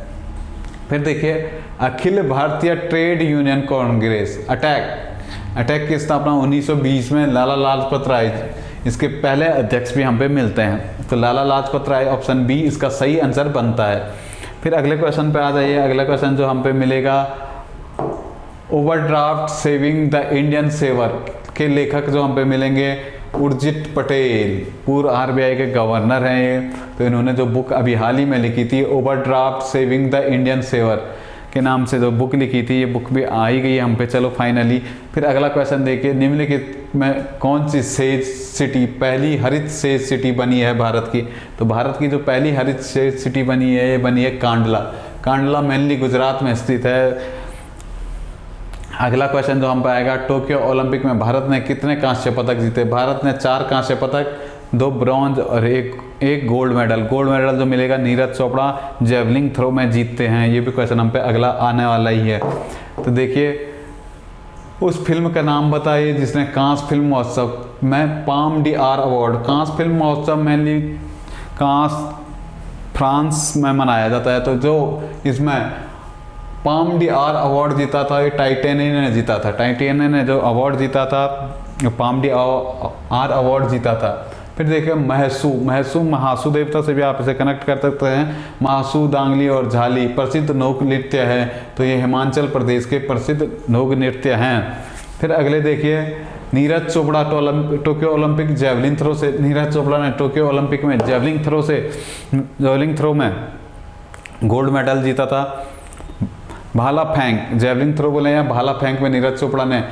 फिर देखिए Akhil Bharatiya trade union Congress attack की स्थापना 1920 में लाला लाजपत राय, इसके पहले अध्यक्ष भी हम पे मिलते हैं। तो लाला लाजपत राय, ऑप्शन बी इसका सही आंसर बनता है। फिर अगले क्वेश्चन पे आ जाइए। अगला क्वेश्चन जो हम पे मिलेगा, overdraft saving the Indian saver के लेखक जो हम पे मिलेंगे उर्जित पटेल, पूर्व आरबीआई के गवर्नर हैं ये। तो इन्होंने जो बुक अभी हाल ही में लिखी थी, overdraft saving the Indian saver के नाम से जो बुक लिखी थी, ये बुक भी आ ही गई है हम पे। चलो फाइनली फिर अगला क्वेश्चन देखिए, निम्नलिखित में कौन सी सेज सिटी, पहली हरित सेज सिटी बनी है भारत की? तो भारत की जो पहली हरित सेज सिटी बनी है, ये बनी है कांडला। कांडला मेनली गुजरात में स्थित है। अगला क्वेश्चन जो हम पे आएगा, टोक्यो ओलंपिक में भारत ने कितने कांस्य पदक जीते? भारत ने 4 कांस्य पदक, 2 ब्रॉन्ज और एक गोल्ड मेडल। गोल्ड मेडल जो मिलेगा नीरज चोपड़ा जेवलिंग थ्रो में जीतते हैं। ये भी क्वेश्चन हम पे अगला आने वाला ही है। तो देखिए उस फिल्म का नाम बताइए जिसने कांस फिल्म महोत्सव में palm D R award. Cannes film महोत्सव मेनली कांस फ्रांस में मनाया जाता है। तो जो इसमें पाम डी आर अवार्ड जीता था, ये टाइटेनियन ने जीता था। टाइटेनियन ने जो अवार्ड जीता था, पाम डी आर अवार्ड जीता था। फिर देखिए महसू महासू देवता से भी आप इसे कनेक्ट कर सकते हैं। महासू, दांगली और झाली प्रसिद्ध लोक नृत्य है। तो ये हिमाचल प्रदेश के प्रसिद्ध लोक नृत्य हैं। फिर अगले देखिए, Neeraj Chopra Tokyo Olympic javelin throw से, नीरज चोपड़ा ने टोक्यो ओलंपिक में जेवलिंग थ्रो में गोल्ड मेडल जीता था। भाला फेंक, जेवलिन थ्रो बोले या भाला फेंक में नीरज चोपड़ा ने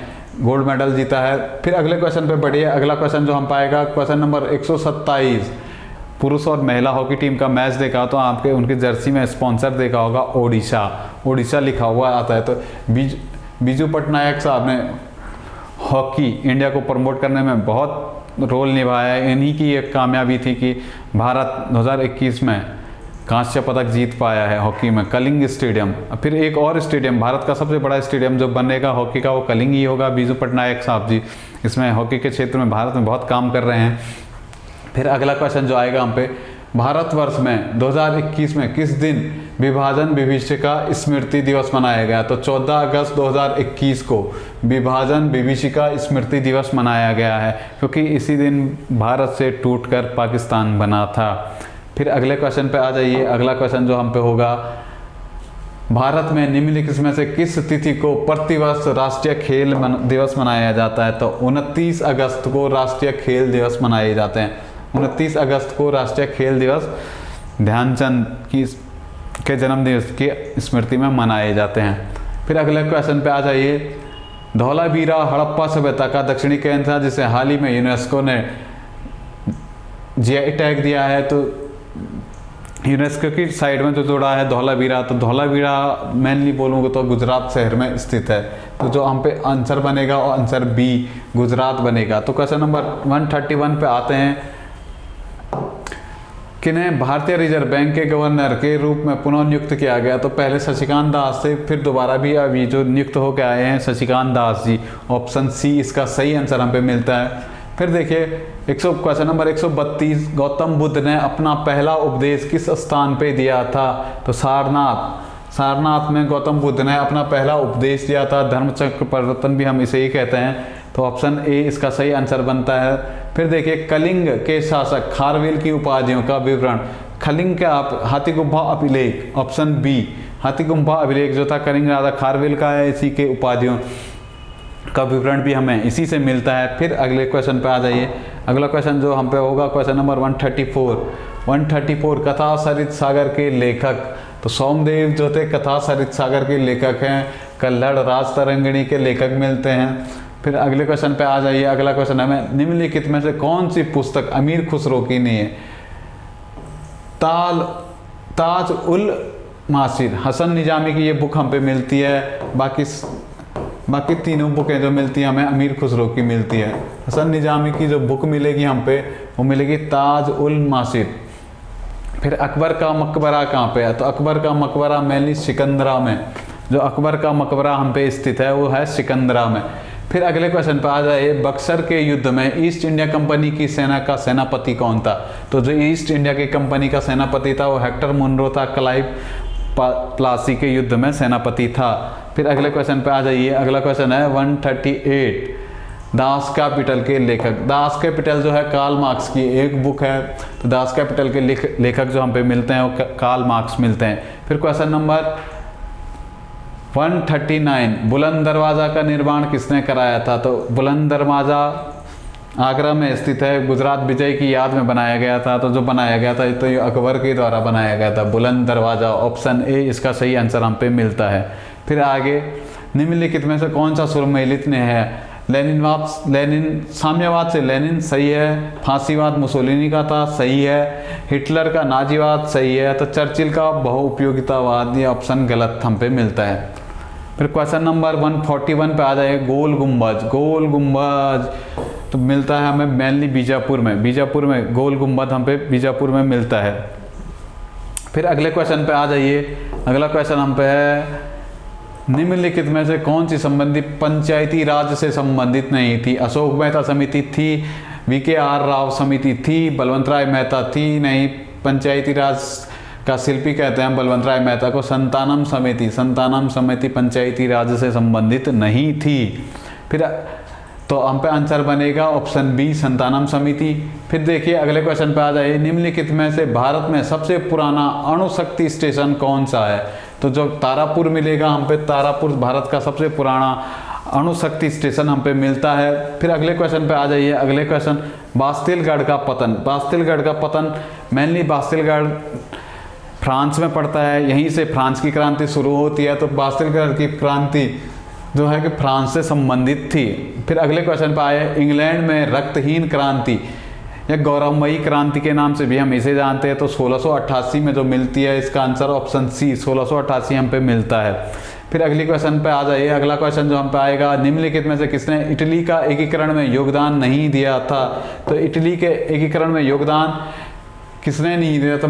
गोल्ड मेडल जीता है। फिर अगले क्वेश्चन पे बढ़िए। अगला क्वेश्चन जो हम पाएगा, क्वेश्चन नंबर 127, पुरुष और महिला हॉकी टीम का मैच देखा तो आपके उनकी जर्सी में स्पॉन्सर देखा होगा ओडिशा लिखा हुआ आता है। तो बीजू पटनायक साहब ने हॉकी इंडिया को प्रमोट करने में बहुत रोल निभाया है। इन्हीं की एक कामयाबी थी कि भारत 2021 में कांस्य पदक जीत पाया है हॉकी में, कलिंग स्टेडियम। फिर एक और स्टेडियम, भारत का सबसे बड़ा स्टेडियम जो बनेगा हॉकी का, वो कलिंग ही होगा। बीजू पटनायक साहब जी इसमें हॉकी के क्षेत्र में भारत में बहुत काम कर रहे हैं। फिर अगला क्वेश्चन जो आएगा हम पे, भारतवर्ष में 2021 में किस दिन विभाजन विभीषिका स्मृति दिवस मनाया गया? तो 14 अगस्त 2021 को विभाजन विभीषिका स्मृति दिवस मनाया गया है, क्योंकि इसी दिन भारत से टूटकर पाकिस्तान बना था। फिर अगले क्वेश्चन पे आ जाइए। अगला क्वेश्चन जो हम पे होगा, भारत में निम्नलिखित में से किस तिथि को प्रतिवर्ष राष्ट्रीय खेल दिवस मनाया जाता है? तो 29 अगस्त को राष्ट्रीय खेल दिवस मनाए जाते हैं। 29 अगस्त को राष्ट्रीय खेल दिवस ध्यानचंद के जन्म दिवस की स्मृति में मनाए जाते हैं। फिर अगले क्वेश्चन पे आ जाइए। धौलावीरा हड़प्पा सभ्यता का दक्षिणी केंद्र था, जिसे हाल ही में यूनेस्को ने जीआई टैग दिया है। तो यूनेस्को की साइड में जो जोड़ा है धौलावीरा, तो धौलावीरा मेनली बोलूँगा तो गुजरात शहर में स्थित है। तो जो हम पे आंसर बनेगा और आंसर बी गुजरात बनेगा। तो क्वेश्चन नंबर 131 पे आते हैं। किन्हें भारतीय रिजर्व बैंक के गवर्नर के रूप में पुनः नियुक्त किया गया? तो पहले शशिकांत दास थे, फिर दोबारा भी अभी जो नियुक्त होकर आए हैं शशिकांत दास जी। ऑप्शन सी इसका सही आंसर हम पे मिलता है। फिर देखिए क्वेश्चन नंबर 132, गौतम बुद्ध ने अपना पहला उपदेश किस स्थान पे दिया था? तो सारनाथ में गौतम बुद्ध ने अपना पहला उपदेश दिया था। धर्मचक्र प्रवर्तन भी हम इसे ही कहते हैं, तो ऑप्शन ए इसका सही आंसर बनता है। फिर देखिए कलिंग के शासक खारवेल की उपाधियों का विवरण। कलिंग के हाथीगुम्फा अभिलेख, ऑप्शन बी हाथीगुम्फा अभिलेख जो था कलिंग राजा खारवेल का है, इसी के उपाधियों का विवरण भी हमें इसी से मिलता है। फिर अगले क्वेश्चन पे आ जाइए। अगला क्वेश्चन जो हम पे होगा क्वेश्चन नंबर 134 कथा सरित सागर के लेखक। तो सोमदेव जो थे कथा सरित सागर के लेखक हैं। कल्हड़ राज तरंगिणी के लेखक मिलते हैं। फिर अगले क्वेश्चन पे आ जाइए। अगला क्वेश्चन हमें निम्नलिखित में से कौन सी पुस्तक अमीर खुसरो की नहीं है? ताज उल मासिर हसन निजामी की ये बुक हम पे मिलती है। बाकी तीनों बुकें जो मिलती हैं हमें अमीर खुसरो की मिलती है। हसन निजामी की जो बुक मिलेगी हम पे वो मिलेगी ताज उल मासिर। फिर अकबर का मकबरा कहाँ पे है? तो अकबर का मकबरा मेनली सिकंदरा में, जो अकबर का मकबरा हम पे स्थित है वो है सिकंदरा में। फिर अगले क्वेश्चन पे आ जाए। बक्सर के युद्ध में ईस्ट इंडिया कंपनी की सेना का सेनापति कौन था? तो जो ईस्ट इंडिया की कंपनी का सेनापति था वो हेक्टर मुनरो था। क्लाइव प्लासी के युद्ध में सेनापति था। फिर अगले क्वेश्चन पे आ जाइए। अगला क्वेश्चन है 138, दास कैपिटल के लेखक। दास कैपिटल जो है कार्ल मार्क्स की एक बुक है। तो दास कैपिटल के लेखक जो हम पे मिलते हैं वो कार्ल मार्क्स मिलते हैं। फिर क्वेश्चन नंबर 139, बुलंद दरवाज़ा का निर्माण किसने कराया था? तो बुलंद दरवाज़ा आगरा में स्थित है, गुजरात विजय की याद में बनाया गया था। तो जो बनाया गया था तो ये अकबर के द्वारा बनाया गया था बुलंद दरवाज़ा। ऑप्शन ए इसका सही आंसर हम पे मिलता है। फिर आगे निम्नलिखित में से कौन सा सुमेलित ने है? लेनिन साम्यवाद से लेनिन सही है। फांसीवाद मुसोलिनी का था, सही है। हिटलर का नाजीवाद सही है। तो चर्चिल का बहुउपयोगितावाद ये ऑप्शन गलत हम पे मिलता है। फिर क्वेश्चन नंबर 141 पे आ जाए। गोल गुंबज तो मिलता है हमें मेनली बीजापुर में गोल गुंबद हम पे बीजापुर में मिलता है। फिर अगले क्वेश्चन पे आ जाइए। अगला क्वेश्चन हम पे है निम्नलिखित में से कौन सी संबंधी पंचायती राज से संबंधित नहीं थी? अशोक मेहता समिति थी, VKR राव समिति थी, बलवंत राय मेहता थी नहीं। पंचायती राज का शिल्पी कहते हैं बलवंत राय मेहता को। संतानम समिति पंचायती राज से संबंधित नहीं थी। फिर तो हम पे आंसर बनेगा ऑप्शन बी संतानम समिति। फिर देखिए अगले क्वेश्चन पे आ जाइए। निम्नलिखित में से भारत में सबसे पुराना अणुशक्ति स्टेशन कौन सा है? तो जो तारापुर मिलेगा हम पे, तारापुर भारत का सबसे पुराना अणुशक्ति स्टेशन हम पे मिलता है। फिर अगले क्वेश्चन पे आ जाइए। अगले क्वेश्चन बास्तिलगढ़ का पतन मेनली बास्तिलगढ़ फ्रांस में पड़ता है, यहीं से फ्रांस की क्रांति शुरू होती है। तो बास्तिलगढ़ की क्रांति जो है कि फ्रांस से संबंधित थी। फिर अगले क्वेश्चन पे आए। इंग्लैंड में रक्तहीन क्रांति या गौरवमयी क्रांति के नाम से भी हम इसे जानते हैं। तो 1688 में जो मिलती है इसका आंसर ऑप्शन सी 1688 हम पे मिलता है। फिर अगली क्वेश्चन पे आ जाइए। अगला क्वेश्चन जो हम पे आएगा, निम्नलिखित में से किसने इटली का एकीकरण में योगदान नहीं दिया था? तो इटली के एकीकरण में योगदान किसने नहीं दिया? तो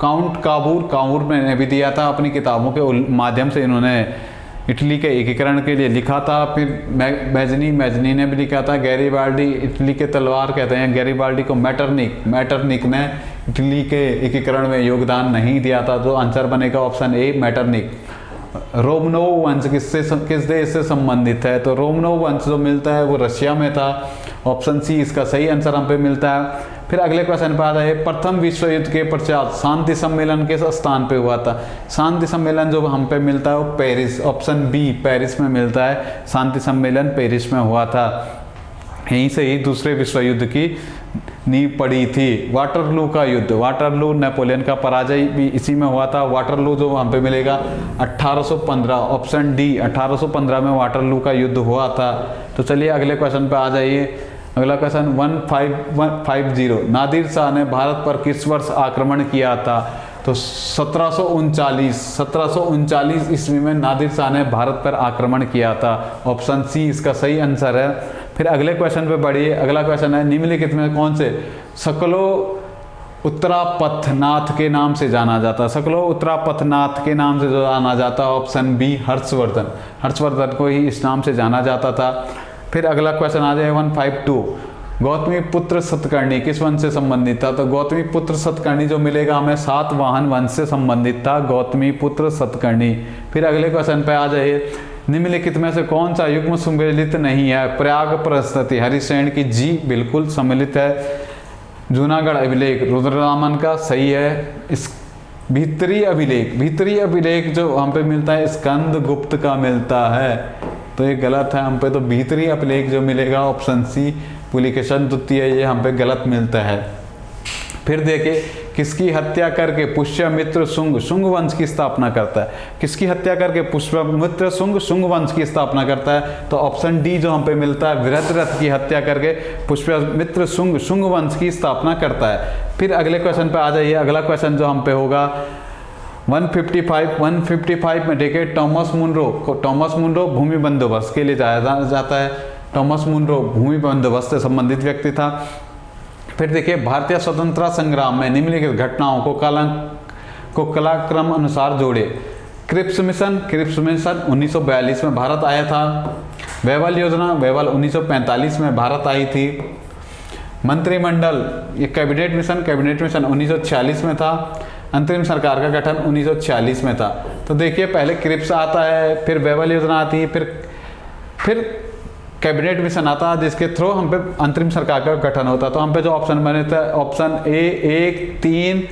काउंट काबूर ने भी दिया था। अपनी किताबों के माध्यम से इन्होंने इटली के एकीकरण के लिए लिखा था। फिर मैजनी ने भी लिखा था। गैरीबाल्डी इटली के तलवार कहते हैं गैरीबाल्डी को। मैटरनिक ने इटली के एकीकरण में योगदान नहीं दिया था। जो आंसर बनेगा ऑप्शन ए मैटरनिक। रोमनोव वंश किस देश से संबंधित है? तो रोमनोव वंश जो मिलता है वो रशिया में था। ऑप्शन सी इसका सही आंसर हम पे मिलता है। फिर अगले क्वेश्चन पे आता है। प्रथम विश्व युद्ध के पश्चात शांति सम्मेलन किस स्थान पे हुआ था? शांति सम्मेलन जो हम पे मिलता है वो पेरिस, ऑप्शन बी पेरिस में मिलता है। शांति सम्मेलन पेरिस में हुआ था। यहीं से ही दूसरे विश्व युद्ध की नींव पड़ी थी। वाटरलू नेपोलियन का पराजय भी इसी में हुआ था। वाटरलू जो हम पे मिलेगा 1815, ऑप्शन डी 1815 में वाटरलू का युद्ध हुआ था। तो चलिए अगले क्वेश्चन पे आ जाइए। अगला क्वेश्चन 1550, नादिर शाह ने भारत पर किस वर्ष आक्रमण किया था? तो 1739 ईस्वी में नादिर शाह ने भारत पर आक्रमण किया था। ऑप्शन सी इसका सही आंसर है। फिर अगले क्वेश्चन पे बढ़िए। अगला क्वेश्चन है निम्नलिखित में कौन से उत्तरापथनाथ के नाम से जाना जाता है। सकलो उत्तरापथनाथ के नाम से जो जाना जाता है। ऑप्शन बी हर्षवर्धन, हर्षवर्धन को ही इस नाम से जाना जाता था। फिर अगला क्वेश्चन आ जाए 152, गौतमी पुत्र सतकर्णी किस वंश से संबंधित था? तो गौतमी पुत्र सतकर्णी जो मिलेगा हमें सातवाहन वंश से संबंधित था गौतमी पुत्र सतकर्णी। फिर अगले क्वेश्चन पे आ जाइए, निम्नलिखित में से कौन सा युग्म सम्मिलित नहीं है? प्रयाग परिस्थिति हरिशेन की जी बिल्कुल सम्मिलित है। जूनागढ़ अभिलेख रुद्ररामन का सही है। इस भीतरी अभिलेख जो हम पे मिलता है स्कंद गुप्त का मिलता है, तो ये गलत है हम पे। तो भीतरी अभिलेख जो मिलेगा ऑप्शन सी पुलिकेशन द्वितीय, ये हम पे गलत मिलता है। फिर देखिए, किसकी हत्या करके पुष्यमित्र शुंग वंश की स्थापना करता है? किसकी हत्या करके पुष्यमित्र शुंग वंश की स्थापना करता है? तो ऑप्शन डी जो हम पे मिलता है, वृद्धरथ की हत्या करके पुष्यमित्र शुंग वंश की स्थापना करता है। फिर अगले क्वेश्चन पे आ जाइए। अगला क्वेश्चन जो हम पे होगा 155 में देखिए, टॉमस मुनरो भूमि बंदोबस्त के लिए जाया जाता है। टॉमस मुनरो भूमि बंदोबस्त से संबंधित व्यक्ति था। फिर देखिए, भारतीय स्वतंत्रता संग्राम में निम्नलिखित घटनाओं को कालक्रम अनुसार जोड़े। क्रिप्स मिशन 1942 में भारत आया था। वेवल योजना 1945 में भारत आई थी। मंत्रिमंडल ये कैबिनेट मिशन 1946 में था। अंतरिम सरकार का गठन 1946 में था। तो देखिए, पहले क्रिप्स आता है, फिर वेवल योजना आती है, फिर कैबिनेट मिशन आता है जिसके थ्रू हम पे अंतरिम सरकार का गठन होता है। तो हम पे जो ऑप्शन बने थे ऑप्शन ए 1, 3,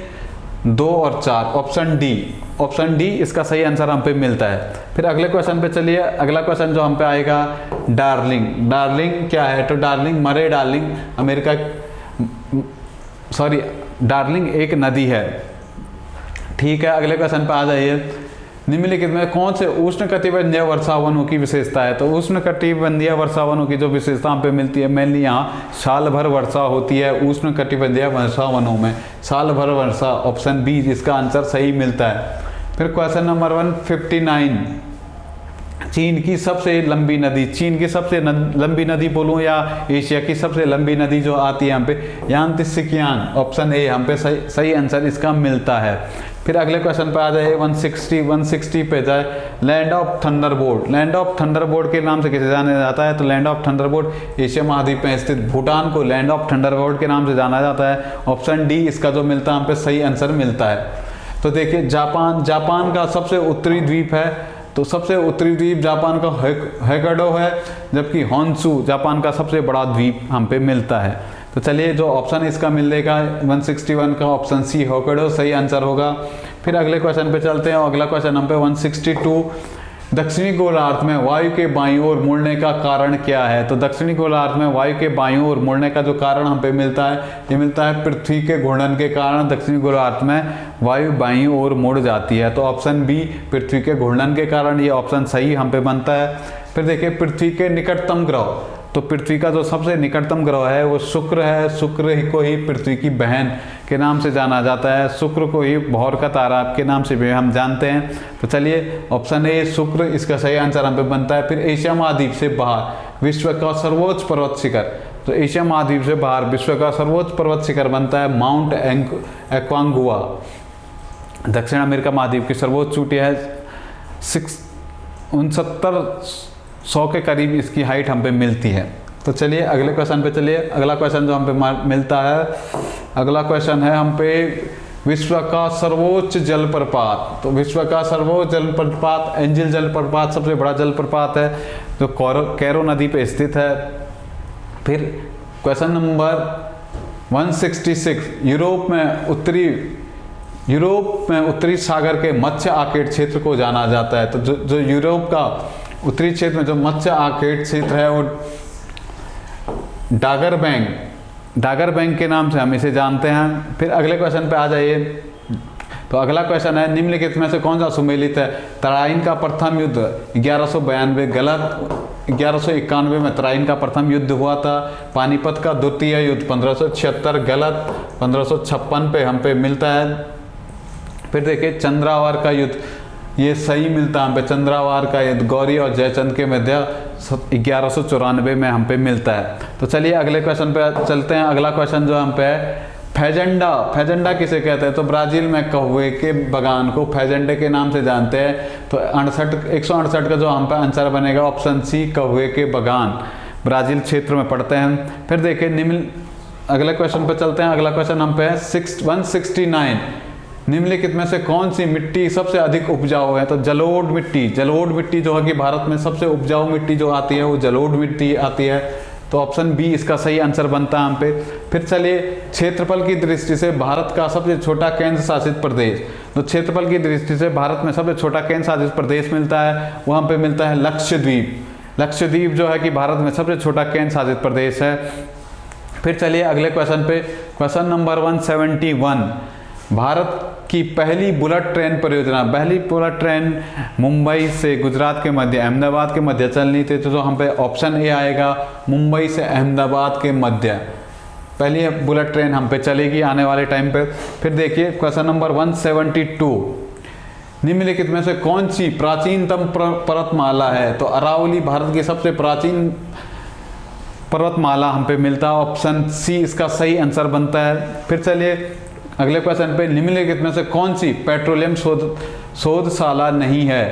2 और 4, ऑप्शन डी इसका सही आंसर हम पे मिलता है। फिर अगले क्वेश्चन पे चलिए। अगला क्वेश्चन जो हम पे आएगा, डार्लिंग क्या है? तो डार्लिंग एक नदी है। ठीक है, अगले क्वेश्चन पे आ जाइए। निम्नलिखित में कौन से उष्णकटिबंधीय वर्षावनों की विशेषता है? तो उष्णकटिबंधीय वर्षावनों की जो विशेषता पे मिलती है, मेनली यहाँ साल भर वर्षा होती है उष्णकटिबंधीय वर्षावनों में, साल भर वर्षा। ऑप्शन बी इसका आंसर सही मिलता है। फिर क्वेश्चन नंबर 159, चीन की सबसे लंबी नदी नदी बोलूँ या एशिया की सबसे लंबी नदी जो आती है यहाँ पे, यांत्सिकियांग। ऑप्शन ए हम पे सही आंसर इसका मिलता है। फिर अगले क्वेश्चन पे आ जाए 160 पे जाए, लैंड ऑफ थंडरबोल्ट के नाम से किसे जाना जाता है? तो लैंड ऑफ थंडरबोल्ट एशिया महाद्वीप में स्थित भूटान को लैंड ऑफ थंडरबोल्ट के नाम से जाना जाता है। ऑप्शन डी इसका जो मिलता है हम पे सही आंसर मिलता है। तो देखिए, जापान का सबसे उत्तरी द्वीप है, तो सबसे उत्तरी द्वीप जापान का होक्काइडो है, जबकि होन्शु जापान का सबसे बड़ा द्वीप हम पे मिलता है। तो चलिए, जो ऑप्शन इसका मिलेगा 161 का ऑप्शन सी होक्काइडो सही आंसर होगा। फिर अगले क्वेश्चन पे चलते हैं। अगला क्वेश्चन हम पे 162, दक्षिणी गोलार्ध में वायु के बाईं ओर मुड़ने का कारण क्या है? तो दक्षिणी गोलार्ध में वायु के बाईं ओर मुड़ने का जो कारण हम पे मिलता है, ये मिलता है पृथ्वी के घूर्णन के कारण दक्षिणी गोलार्ध में वायु बाईं ओर मुड़ जाती है। तो ऑप्शन बी पृथ्वी के घूर्णन के कारण, ये ऑप्शन सही हम पे बनता है। फिर देखिए, पृथ्वी के निकटतम ग्रह, तो पृथ्वी का जो सबसे निकटतम ग्रह है वो शुक्र है। शुक्र को ही पृथ्वी की बहन के नाम से जाना जाता है। शुक्र को ही भौर का तारा के नाम से भी हम जानते हैं। तो चलिए, ऑप्शन ए शुक्र इसका सही आंसर हम पे बनता है। फिर एशिया महाद्वीप से बाहर विश्व का सर्वोच्च पर्वत शिखर, तो एशिया महाद्वीप से बाहर विश्व का सर्वोच्च पर्वत शिखर बनता है माउंट एकांगुआ। दक्षिण अमेरिका महाद्वीप की सर्वोच्च चोटी है 6900 के करीब इसकी हाइट हम पे मिलती है। तो चलिए अगले क्वेश्चन पे चलिए। अगला क्वेश्चन जो हम पे मिलता है, अगला क्वेश्चन है हम पे विश्व का सर्वोच्च जलप्रपात। तो विश्व का सर्वोच्च जलप्रपात एंजिल जलप्रपात सबसे बड़ा जलप्रपात है जो कैरो नदी पे स्थित है। फिर क्वेश्चन नंबर 166, यूरोप में उत्तरी सागर के मत्स्य आर्केड क्षेत्र को जाना जाता है। तो जो यूरोप का उत्तरी क्षेत्र में जो मत्स्य आर्केड क्षेत्र है वो डागर बैंक के नाम से हम इसे जानते हैं। फिर अगले क्वेश्चन पे आ जाइए। तो अगला क्वेश्चन है, निम्नलिखित में से कौन सा सुमेलित है? तराइन का प्रथम युद्ध 1192 गलत। 1191 में तराइन का प्रथम युद्ध हुआ था। पानीपत का द्वितीय युद्ध 1576 गलत। 1556 पे हम पे मिलता है। फिर देखिए, चंद्रावार का युद्ध ये सही मिलता है हम पे। चंद्रावार का युद्ध गौरी और जयचंद के मध्य 1194 में हम पे मिलता है। तो चलिए अगले क्वेश्चन पे चलते हैं। अगला क्वेश्चन जो हम पे है फैजेंडा, फैजेंडा किसे कहते हैं? तो ब्राजील में कौवे के बगान को फैजेंडे के नाम से जानते हैं। तो 168 का जो हम पे आंसर बनेगा ऑप्शन सी, कौवे के बगान, ब्राजील क्षेत्र में पड़ते हैं। फिर देखिए निम्न, अगले क्वेश्चन पर चलते हैं। अगला क्वेश्चन हम पे है 169, निम्नलिखित में से कौन सी मिट्टी सबसे अधिक उपजाऊ है? तो जलोढ़ मिट्टी, जलोढ़ मिट्टी जो है कि भारत में सबसे उपजाऊ मिट्टी जो आती है वो जलोढ़ मिट्टी आती है। तो ऑप्शन बी इसका सही आंसर बनता है हम पे। फिर चलिए क्षेत्रफल की दृष्टि से भारत का सबसे छोटा केंद्र शासित प्रदेश, तो क्षेत्रफल की दृष्टि से भारत में सबसे छोटा केंद्र शासित प्रदेश मिलता है, वहाँ पे मिलता है लक्षद्वीप। लक्षद्वीप जो है कि भारत में सबसे छोटा केंद्र शासित प्रदेश है। फिर चलिए अगले क्वेश्चन पे, क्वेश्चन नंबर 171, भारत की पहली बुलेट ट्रेन परियोजना, पहली बुलेट ट्रेन मुंबई से गुजरात के मध्य, अहमदाबाद के मध्य चलनी थी, तो हम पे ऑप्शन ए आएगा, मुंबई से अहमदाबाद के मध्य पहली बुलेट ट्रेन हम पे चलेगी आने वाले टाइम पे। फिर देखिए क्वेश्चन नंबर 172, निम्नलिखित में से कौन सी प्राचीनतम पर्वतमाला है? तो अरावली भारत की सबसे प्राचीन पर्वतमाला हम पे मिलता है, ऑप्शन सी इसका सही आंसर बनता है। फिर चलिए अगले क्वेश्चन पे, निम्नलिखित में से कौन सी पेट्रोलियम शोधशाला नहीं है?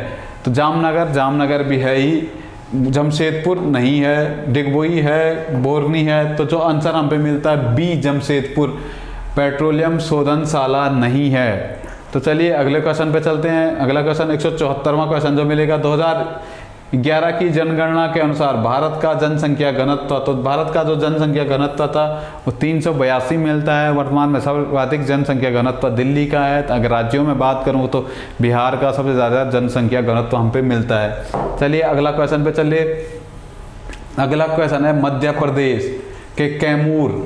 तो जामनगर भी है ही, जमशेदपुर नहीं है, डिगबोई है, बोरनी है। तो जो आंसर हम पे मिलता है बी, जमशेदपुर, पेट्रोलियम शोधनशाला नहीं है। तो चलिए अगले क्वेश्चन पे चलते हैं। अगला क्वेश्चन 174वां क्वेश्चन जो मिलेगा, 2011 की जनगणना के अनुसार भारत का जनसंख्या घनत्व, तो भारत का जो जनसंख्या घनत्व था वो 382 मिलता है। वर्तमान में सर्वाधिक जनसंख्या घनत्व दिल्ली का है। अगर राज्यों में बात करूँ तो बिहार का सबसे ज़्यादा जनसंख्या घनत्व हम पे मिलता है। चलिए अगला क्वेश्चन पे चलिए। अगला क्वेश्चन है मध्य प्रदेश के कैमूर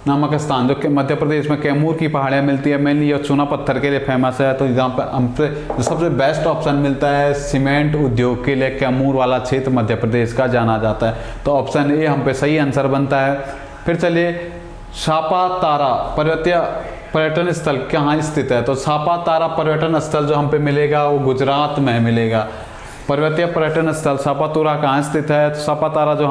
नामक स्थान, जो कि मध्य प्रदेश में कैमूर की पहाड़ियाँ मिलती है, मेनली ये चूना पत्थर के लिए फेमस है। तो यहाँ पे हम पे जो सबसे बेस्ट ऑप्शन मिलता है सीमेंट उद्योग के लिए, कैमूर वाला क्षेत्र मध्य प्रदेश का जाना जाता है। तो ऑप्शन ए हम पे सही आंसर बनता है। फिर चलिए सापातारा पर्यटन स्थल कहाँ स्थित है? तो सापातारा पर्यटन स्थल जो हम पे मिलेगा वो गुजरात में मिलेगा। पर्वतीय पर्यटन स्थल सापातुरा कहाँ स्थित है? तो सापातारा जो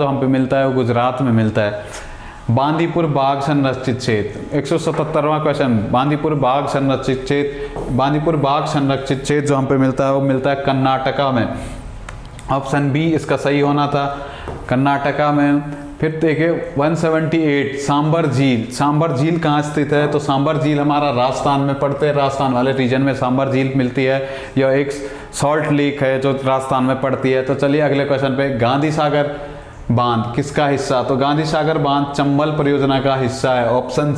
हम पे मिलता है वो गुजरात में मिलता है। बांदीपुर बाघ संरक्षित क्षेत्र, 177वां क्वेश्चन, बांदीपुर बाघ संरक्षित क्षेत्र जो हम पे मिलता है वो मिलता है कर्नाटका में। ऑप्शन बी इसका सही होना था, कर्नाटका में। फिर देखिए 178 सांबर झील कहाँ स्थित है? तो सांबर झील हमारा राजस्थान में पड़ते हैं, राजस्थान वाले रीजन में सांबर झील मिलती है। यह एक सॉल्ट लेक है जो राजस्थान में पड़ती है। तो चलिए अगले क्वेश्चन पे, गांधी सागर बांध किसका हिस्सा? तो गांधी सागर बांध चंबल परियोजना का हिस्सा है, ऑप्शन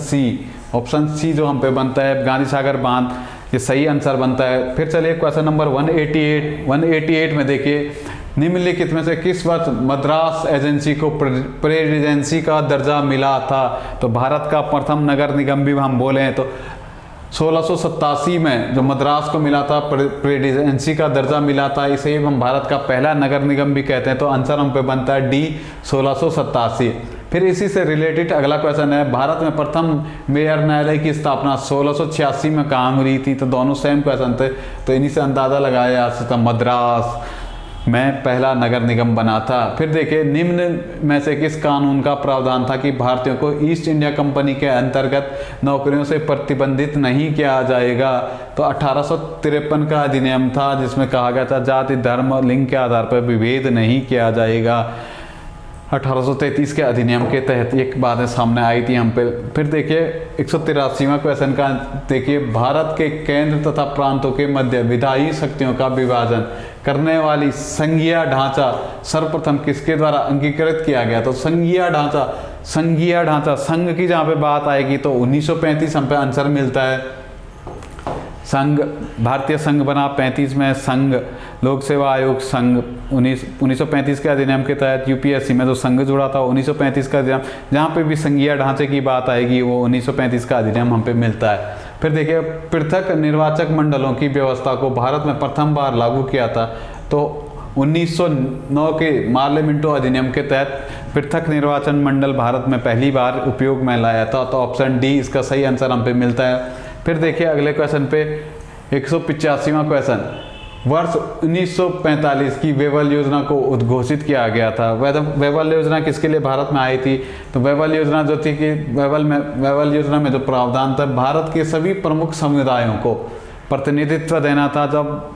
सी जो हम पे बनता है गांधी सागर बांध, ये सही आंसर बनता है। फिर चलिए क्वेश्चन नंबर 188 में देखिए, निम्नलिखित में से किस वर्ष मद्रास एजेंसी को प्रेसिडेंसी का दर्जा मिला था? तो भारत का प्रथम नगर निगम भी हम बोले हैं तो 1687 में जो मद्रास को मिला था, प्रेसिडेंसी का दर्जा मिला था, इसे हम भारत का पहला नगर निगम भी कहते हैं। तो आंसर हम पे बनता है डी 1687। फिर इसी से रिलेटेड अगला क्वेश्चन है, भारत में प्रथम मेयर न्यायालय की स्थापना 1686 में कहाँ हुई थी? तो दोनों सेम क्वेश्चन थे, तो इन्हीं से अंदाजा लगाया जा सकता मद्रास में पहला नगर निगम बना था। फिर देखिए निम्न में से किस कानून का प्रावधान था कि भारतीयों को ईस्ट इंडिया कंपनी के अंतर्गत नौकरियों से प्रतिबंधित नहीं किया जाएगा? तो 1853 का अधिनियम था जिसमें कहा गया था जाति धर्म और लिंग के आधार पर विभेद नहीं किया जाएगा। 1833 के अधिनियम के तहत एक बातें सामने आई थी हम पे। फिर देखिए 183वां क्वेश्चन का देखिए, भारत के केंद्र तथा प्रांतों के मध्य विधायी शक्तियों का विभाजन करने वाली संघीय ढांचा सर्वप्रथम किसके द्वारा अंगीकृत किया गया? तो संघीय ढांचा संघ की जहाँ पे बात आएगी तो 1935 हम पे आंसर मिलता है। संघ, भारतीय संघ बना 35 में, संघ लोक सेवा आयोग संघ 1935 के अधिनियम के तहत यूपीएससी में जो संघ जुड़ा था 1935 का अधिनियम, जहाँ पे भी संघीय ढांचे की बात आएगी वो 1935 का अधिनियम हम पे मिलता है। फिर देखिए पृथक निर्वाचक मंडलों की व्यवस्था को भारत में प्रथम बार लागू किया था तो 1909 के पार्लियामेंटो अधिनियम के तहत पृथक निर्वाचन मंडल भारत में पहली बार उपयोग में लाया था। तो ऑप्शन डी इसका सही आंसर हम पे मिलता है। फिर देखिए अगले क्वेश्चन पे 185वां क्वेश्चन, वर्ष 1945 की वेवल योजना को उद्घोषित किया गया था। वेवल योजना किसके लिए भारत में आई थी? तो वेवल योजना जो थी कि वेवल योजना में जो प्रावधान था, भारत के सभी प्रमुख समुदायों को प्रतिनिधित्व देना था। जब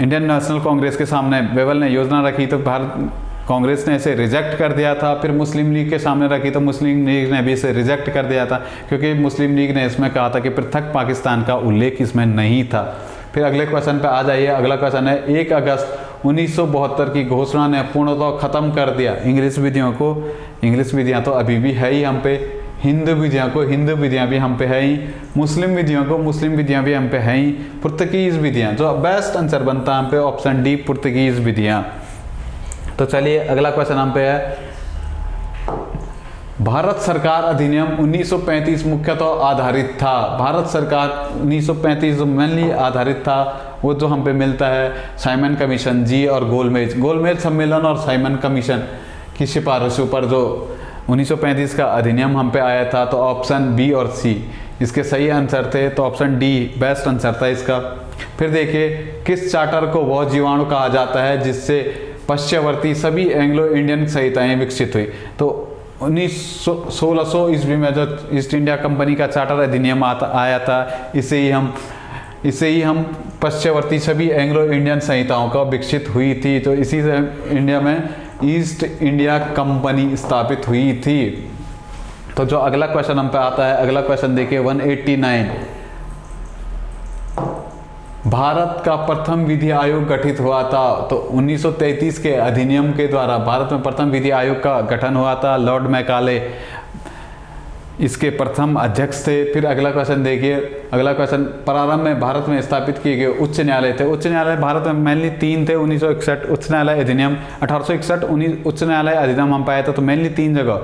इंडियन नेशनल कांग्रेस के सामने वेवल ने योजना रखी तो भारत कांग्रेस ने इसे रिजेक्ट कर दिया था। फिर मुस्लिम लीग के सामने रखी तो मुस्लिम लीग ने भी इसे रिजेक्ट कर दिया था, क्योंकि मुस्लिम लीग ने इसमें कहा था कि पृथक पाकिस्तान का उल्लेख इसमें नहीं था। फिर अगले क्वेश्चन पे आ जाइए। अगला क्वेश्चन है, 1 अगस्त 1972 की घोषणा ने पूर्णतः खत्म कर दिया इंग्लिश विधियों को। इंग्लिश विधियाँ तो अभी भी है ही हम पे, हिंदू विधियाँ भी हम पे है ही, मुस्लिम विधियाँ भी हम पे है ही, पुर्तगीज विधियाँ, जो बेस्ट आंसर बनता है हम पे ऑप्शन डी, पुर्तगीज विधियाँ। तो चलिए अगला क्वेश्चन हम पे है, भारत सरकार अधिनियम 1935 मुख्यतः आधारित था। भारत सरकार 1935 जो मेनली आधारित था वो जो हम पे मिलता है साइमन कमीशन जी और गोलमेज सम्मेलन और साइमन कमीशन की सिफारिशों पर जो 1935 का अधिनियम हम पे आया था। तो ऑप्शन बी और सी इसके सही आंसर थे, तो ऑप्शन डी बेस्ट आंसर था इसका। फिर देखिए, किस चार्टर को वह जीवाणु कहा जाता है जिससे पश्चिमवर्ती सभी एंग्लो इंडियन संहिताएं विकसित हुई? तो 1600 ईस्वी में जो ईस्ट इंडिया कंपनी का चार्टर अधिनियम आया था, इसे ही हम पश्चिमवर्ती सभी एंग्लो इंडियन संहिताओं का विकसित हुई थी। तो इसी से इंडिया में ईस्ट इंडिया कंपनी स्थापित हुई थी। तो जो अगला क्वेश्चन हम पे आता है, अगला क्वेश्चन देखिए 189, भारत का प्रथम विधि आयोग गठित हुआ था। तो 1933 के अधिनियम के द्वारा भारत में प्रथम विधि आयोग का गठन हुआ था। लॉर्ड मैकाले इसके प्रथम अध्यक्ष थे। फिर अगला क्वेश्चन देखिए, अगला क्वेश्चन, प्रारंभ में भारत में स्थापित किए गए उच्च न्यायालय थे। उच्च न्यायालय भारत में मेनली 3 थे। 1961 उच्च न्यायालय अधिनियम, 1861 उच्च न्यायालय अधिनियम हम पाए थे। तो मेनली 3 जगह,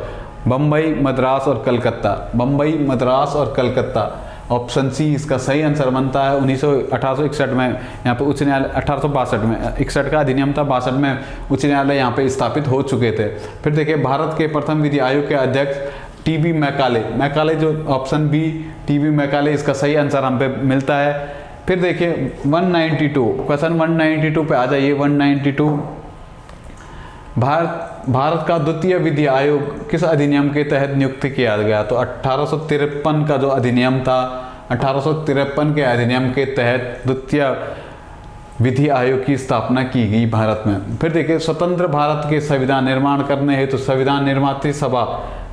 बम्बई, मद्रास और कलकत्ता। बम्बई, मद्रास और कलकत्ता। ऑप्शन सी इसका सही आंसर बनता है। 1861 में यहाँ पे उच्च न्यायालय, 1862 में 61 का अधिनियम था, 62 में उच्च न्यायालय यहाँ पे स्थापित हो चुके थे। फिर देखिए, भारत के प्रथम विधि आयोग के अध्यक्ष टीबी मैकाले, जो ऑप्शन बी टीबी मैकाले इसका सही आंसर हम पे मिलता है। फिर देखिए 192, क्वेश्चन 192 पे आ जाइए। 192, भारत का द्वितीय विधि आयोग किस अधिनियम के तहत नियुक्त किया गया? तो 1853 का जो अधिनियम था, 1853 के अधिनियम के तहत द्वितीय विधि आयोग की स्थापना की गई भारत में। फिर देखिए, स्वतंत्र भारत के संविधान निर्माण करने हेतु संविधान निर्मात्री सभा,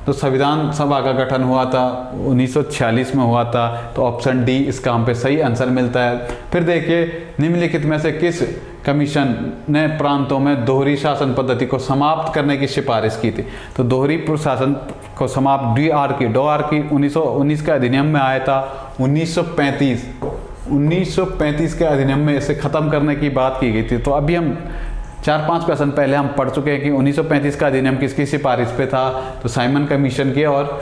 तो संविधान सभा का गठन हुआ था 1946 में हुआ था। तो ऑप्शन डी इसका हम पे सही आंसर मिलता है। फिर देखिए, निम्नलिखित में से किस कमीशन ने प्रांतों में दोहरी शासन पद्धति को समाप्त करने की सिफारिश की थी? तो दोहरी प्रशासन को समाप्त, डोआरकी 1919 के अधिनियम में आया था। 1935 के अधिनियम में इसे खत्म करने की बात की गई थी। तो अभी हम 4-5 क्वेश्चन पहले हम पढ़ चुके हैं कि 1935 का अधिनियम किसकी सिफारिश पे था? तो साइमन कमीशन के, और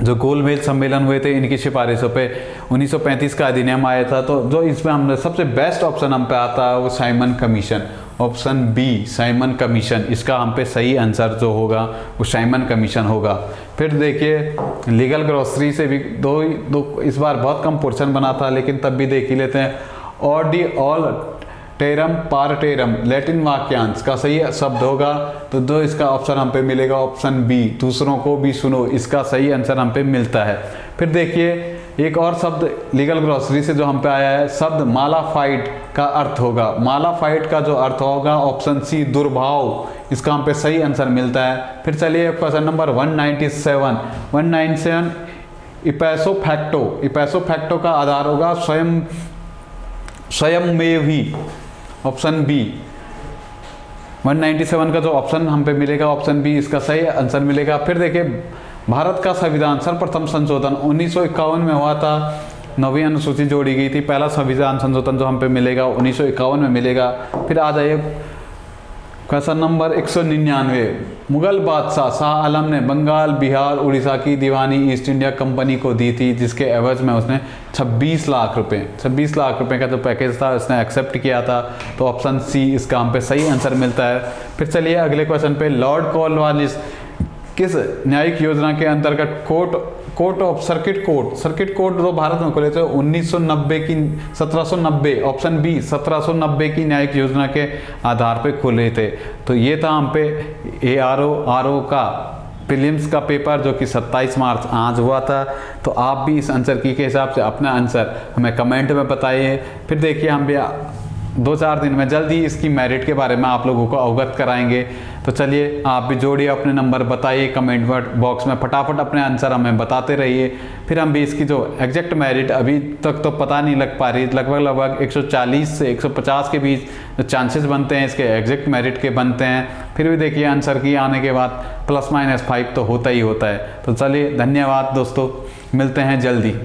जो गोलमेज सम्मेलन हुए थे इनकी सिफारिशों पे 1935 का अधिनियम आया था। तो जो इसमें हमने सबसे बेस्ट ऑप्शन हम पे आता है वो Simon commission, option B Simon commission, इसका हम पे सही आंसर जो होगा वो साइमन कमीशन होगा। फिर देखिए, लीगल ग्रोसरी से भी दो इस बार बहुत कम पोर्शन बना था, लेकिन तब भी देख ही लेते हैं। ऑल टेरम पारटेरम लैटिन वाक्यांश का सही शब्द होगा। तो जो इसका ऑप्शन हम पे मिलेगा ऑप्शन बी, दूसरों को भी सुनो, इसका सही आंसर हम पे मिलता है। फिर देखिए, एक और शब्द लीगल ग्रोसरी से जो हम पे आया है, शब्द मालाफाइड का अर्थ होगा, मालाफाइड का जो अर्थ होगा ऑप्शन सी दुर्भाव, इसका हम पे सही आंसर मिलता है। फिर चलिए क्वेश्चन नंबर 197 इपैसो फैक्टो का आधार होगा स्वयं में ही, ऑप्शन बी। 197 का जो ऑप्शन हम पे मिलेगा ऑप्शन बी, इसका सही आंसर मिलेगा। फिर देखिए, भारत का संविधान सर्वप्रथम संशोधन 1951 में हुआ था, 9वीं अनुसूची जोड़ी गई थी। पहला संविधान संशोधन जो हम पे मिलेगा 1951 में मिलेगा। फिर आ जाइए क्वेश्चन नंबर 199, मुगल बादशाह शाह आलम ने बंगाल, बिहार, उड़ीसा की दीवानी ईस्ट इंडिया कंपनी को दी थी, जिसके एवज में उसने 26 लाख रुपए का जो पैकेज था उसने एक्सेप्ट किया था। तो ऑप्शन सी इसका हम पे सही आंसर मिलता है। फिर चलिए अगले क्वेश्चन पे, लॉर्ड कॉर्नवालिस किस न्यायिक योजना के अंतर्गत कोर्ट ऑफ सर्किट कोर्ट जो भारत में खुले थे 1990 की 1790, ऑप्शन बी 1790 की न्यायिक योजना के आधार पे खुले थे। तो ये था हम पे ARO का प्रीलिम्स का पेपर जो कि 27 मार्च आज हुआ था। तो आप भी इस आंसर की के हिसाब से अपना आंसर हमें कमेंट में बताइए। फिर देखिए हम भी 2-4 दिन में जल्दी इसकी मेरिट के बारे में आप लोगों को अवगत कराएंगे। तो चलिए आप भी जोड़िए अपने नंबर, बताइए कमेंट बॉक्स में, फटाफट अपने आंसर हमें बताते रहिए। फिर हम भी इसकी जो एग्जैक्ट मेरिट अभी तक तो पता नहीं लग पा रही, लगभग 140 से 150 के बीच जो चांसेस बनते हैं इसके एग्जैक्ट मेरिट के बनते हैं। फिर भी देखिए आंसर की आने के बाद ±5 तो होता ही होता है। तो चलिए धन्यवाद दोस्तों, मिलते हैं जल्दी।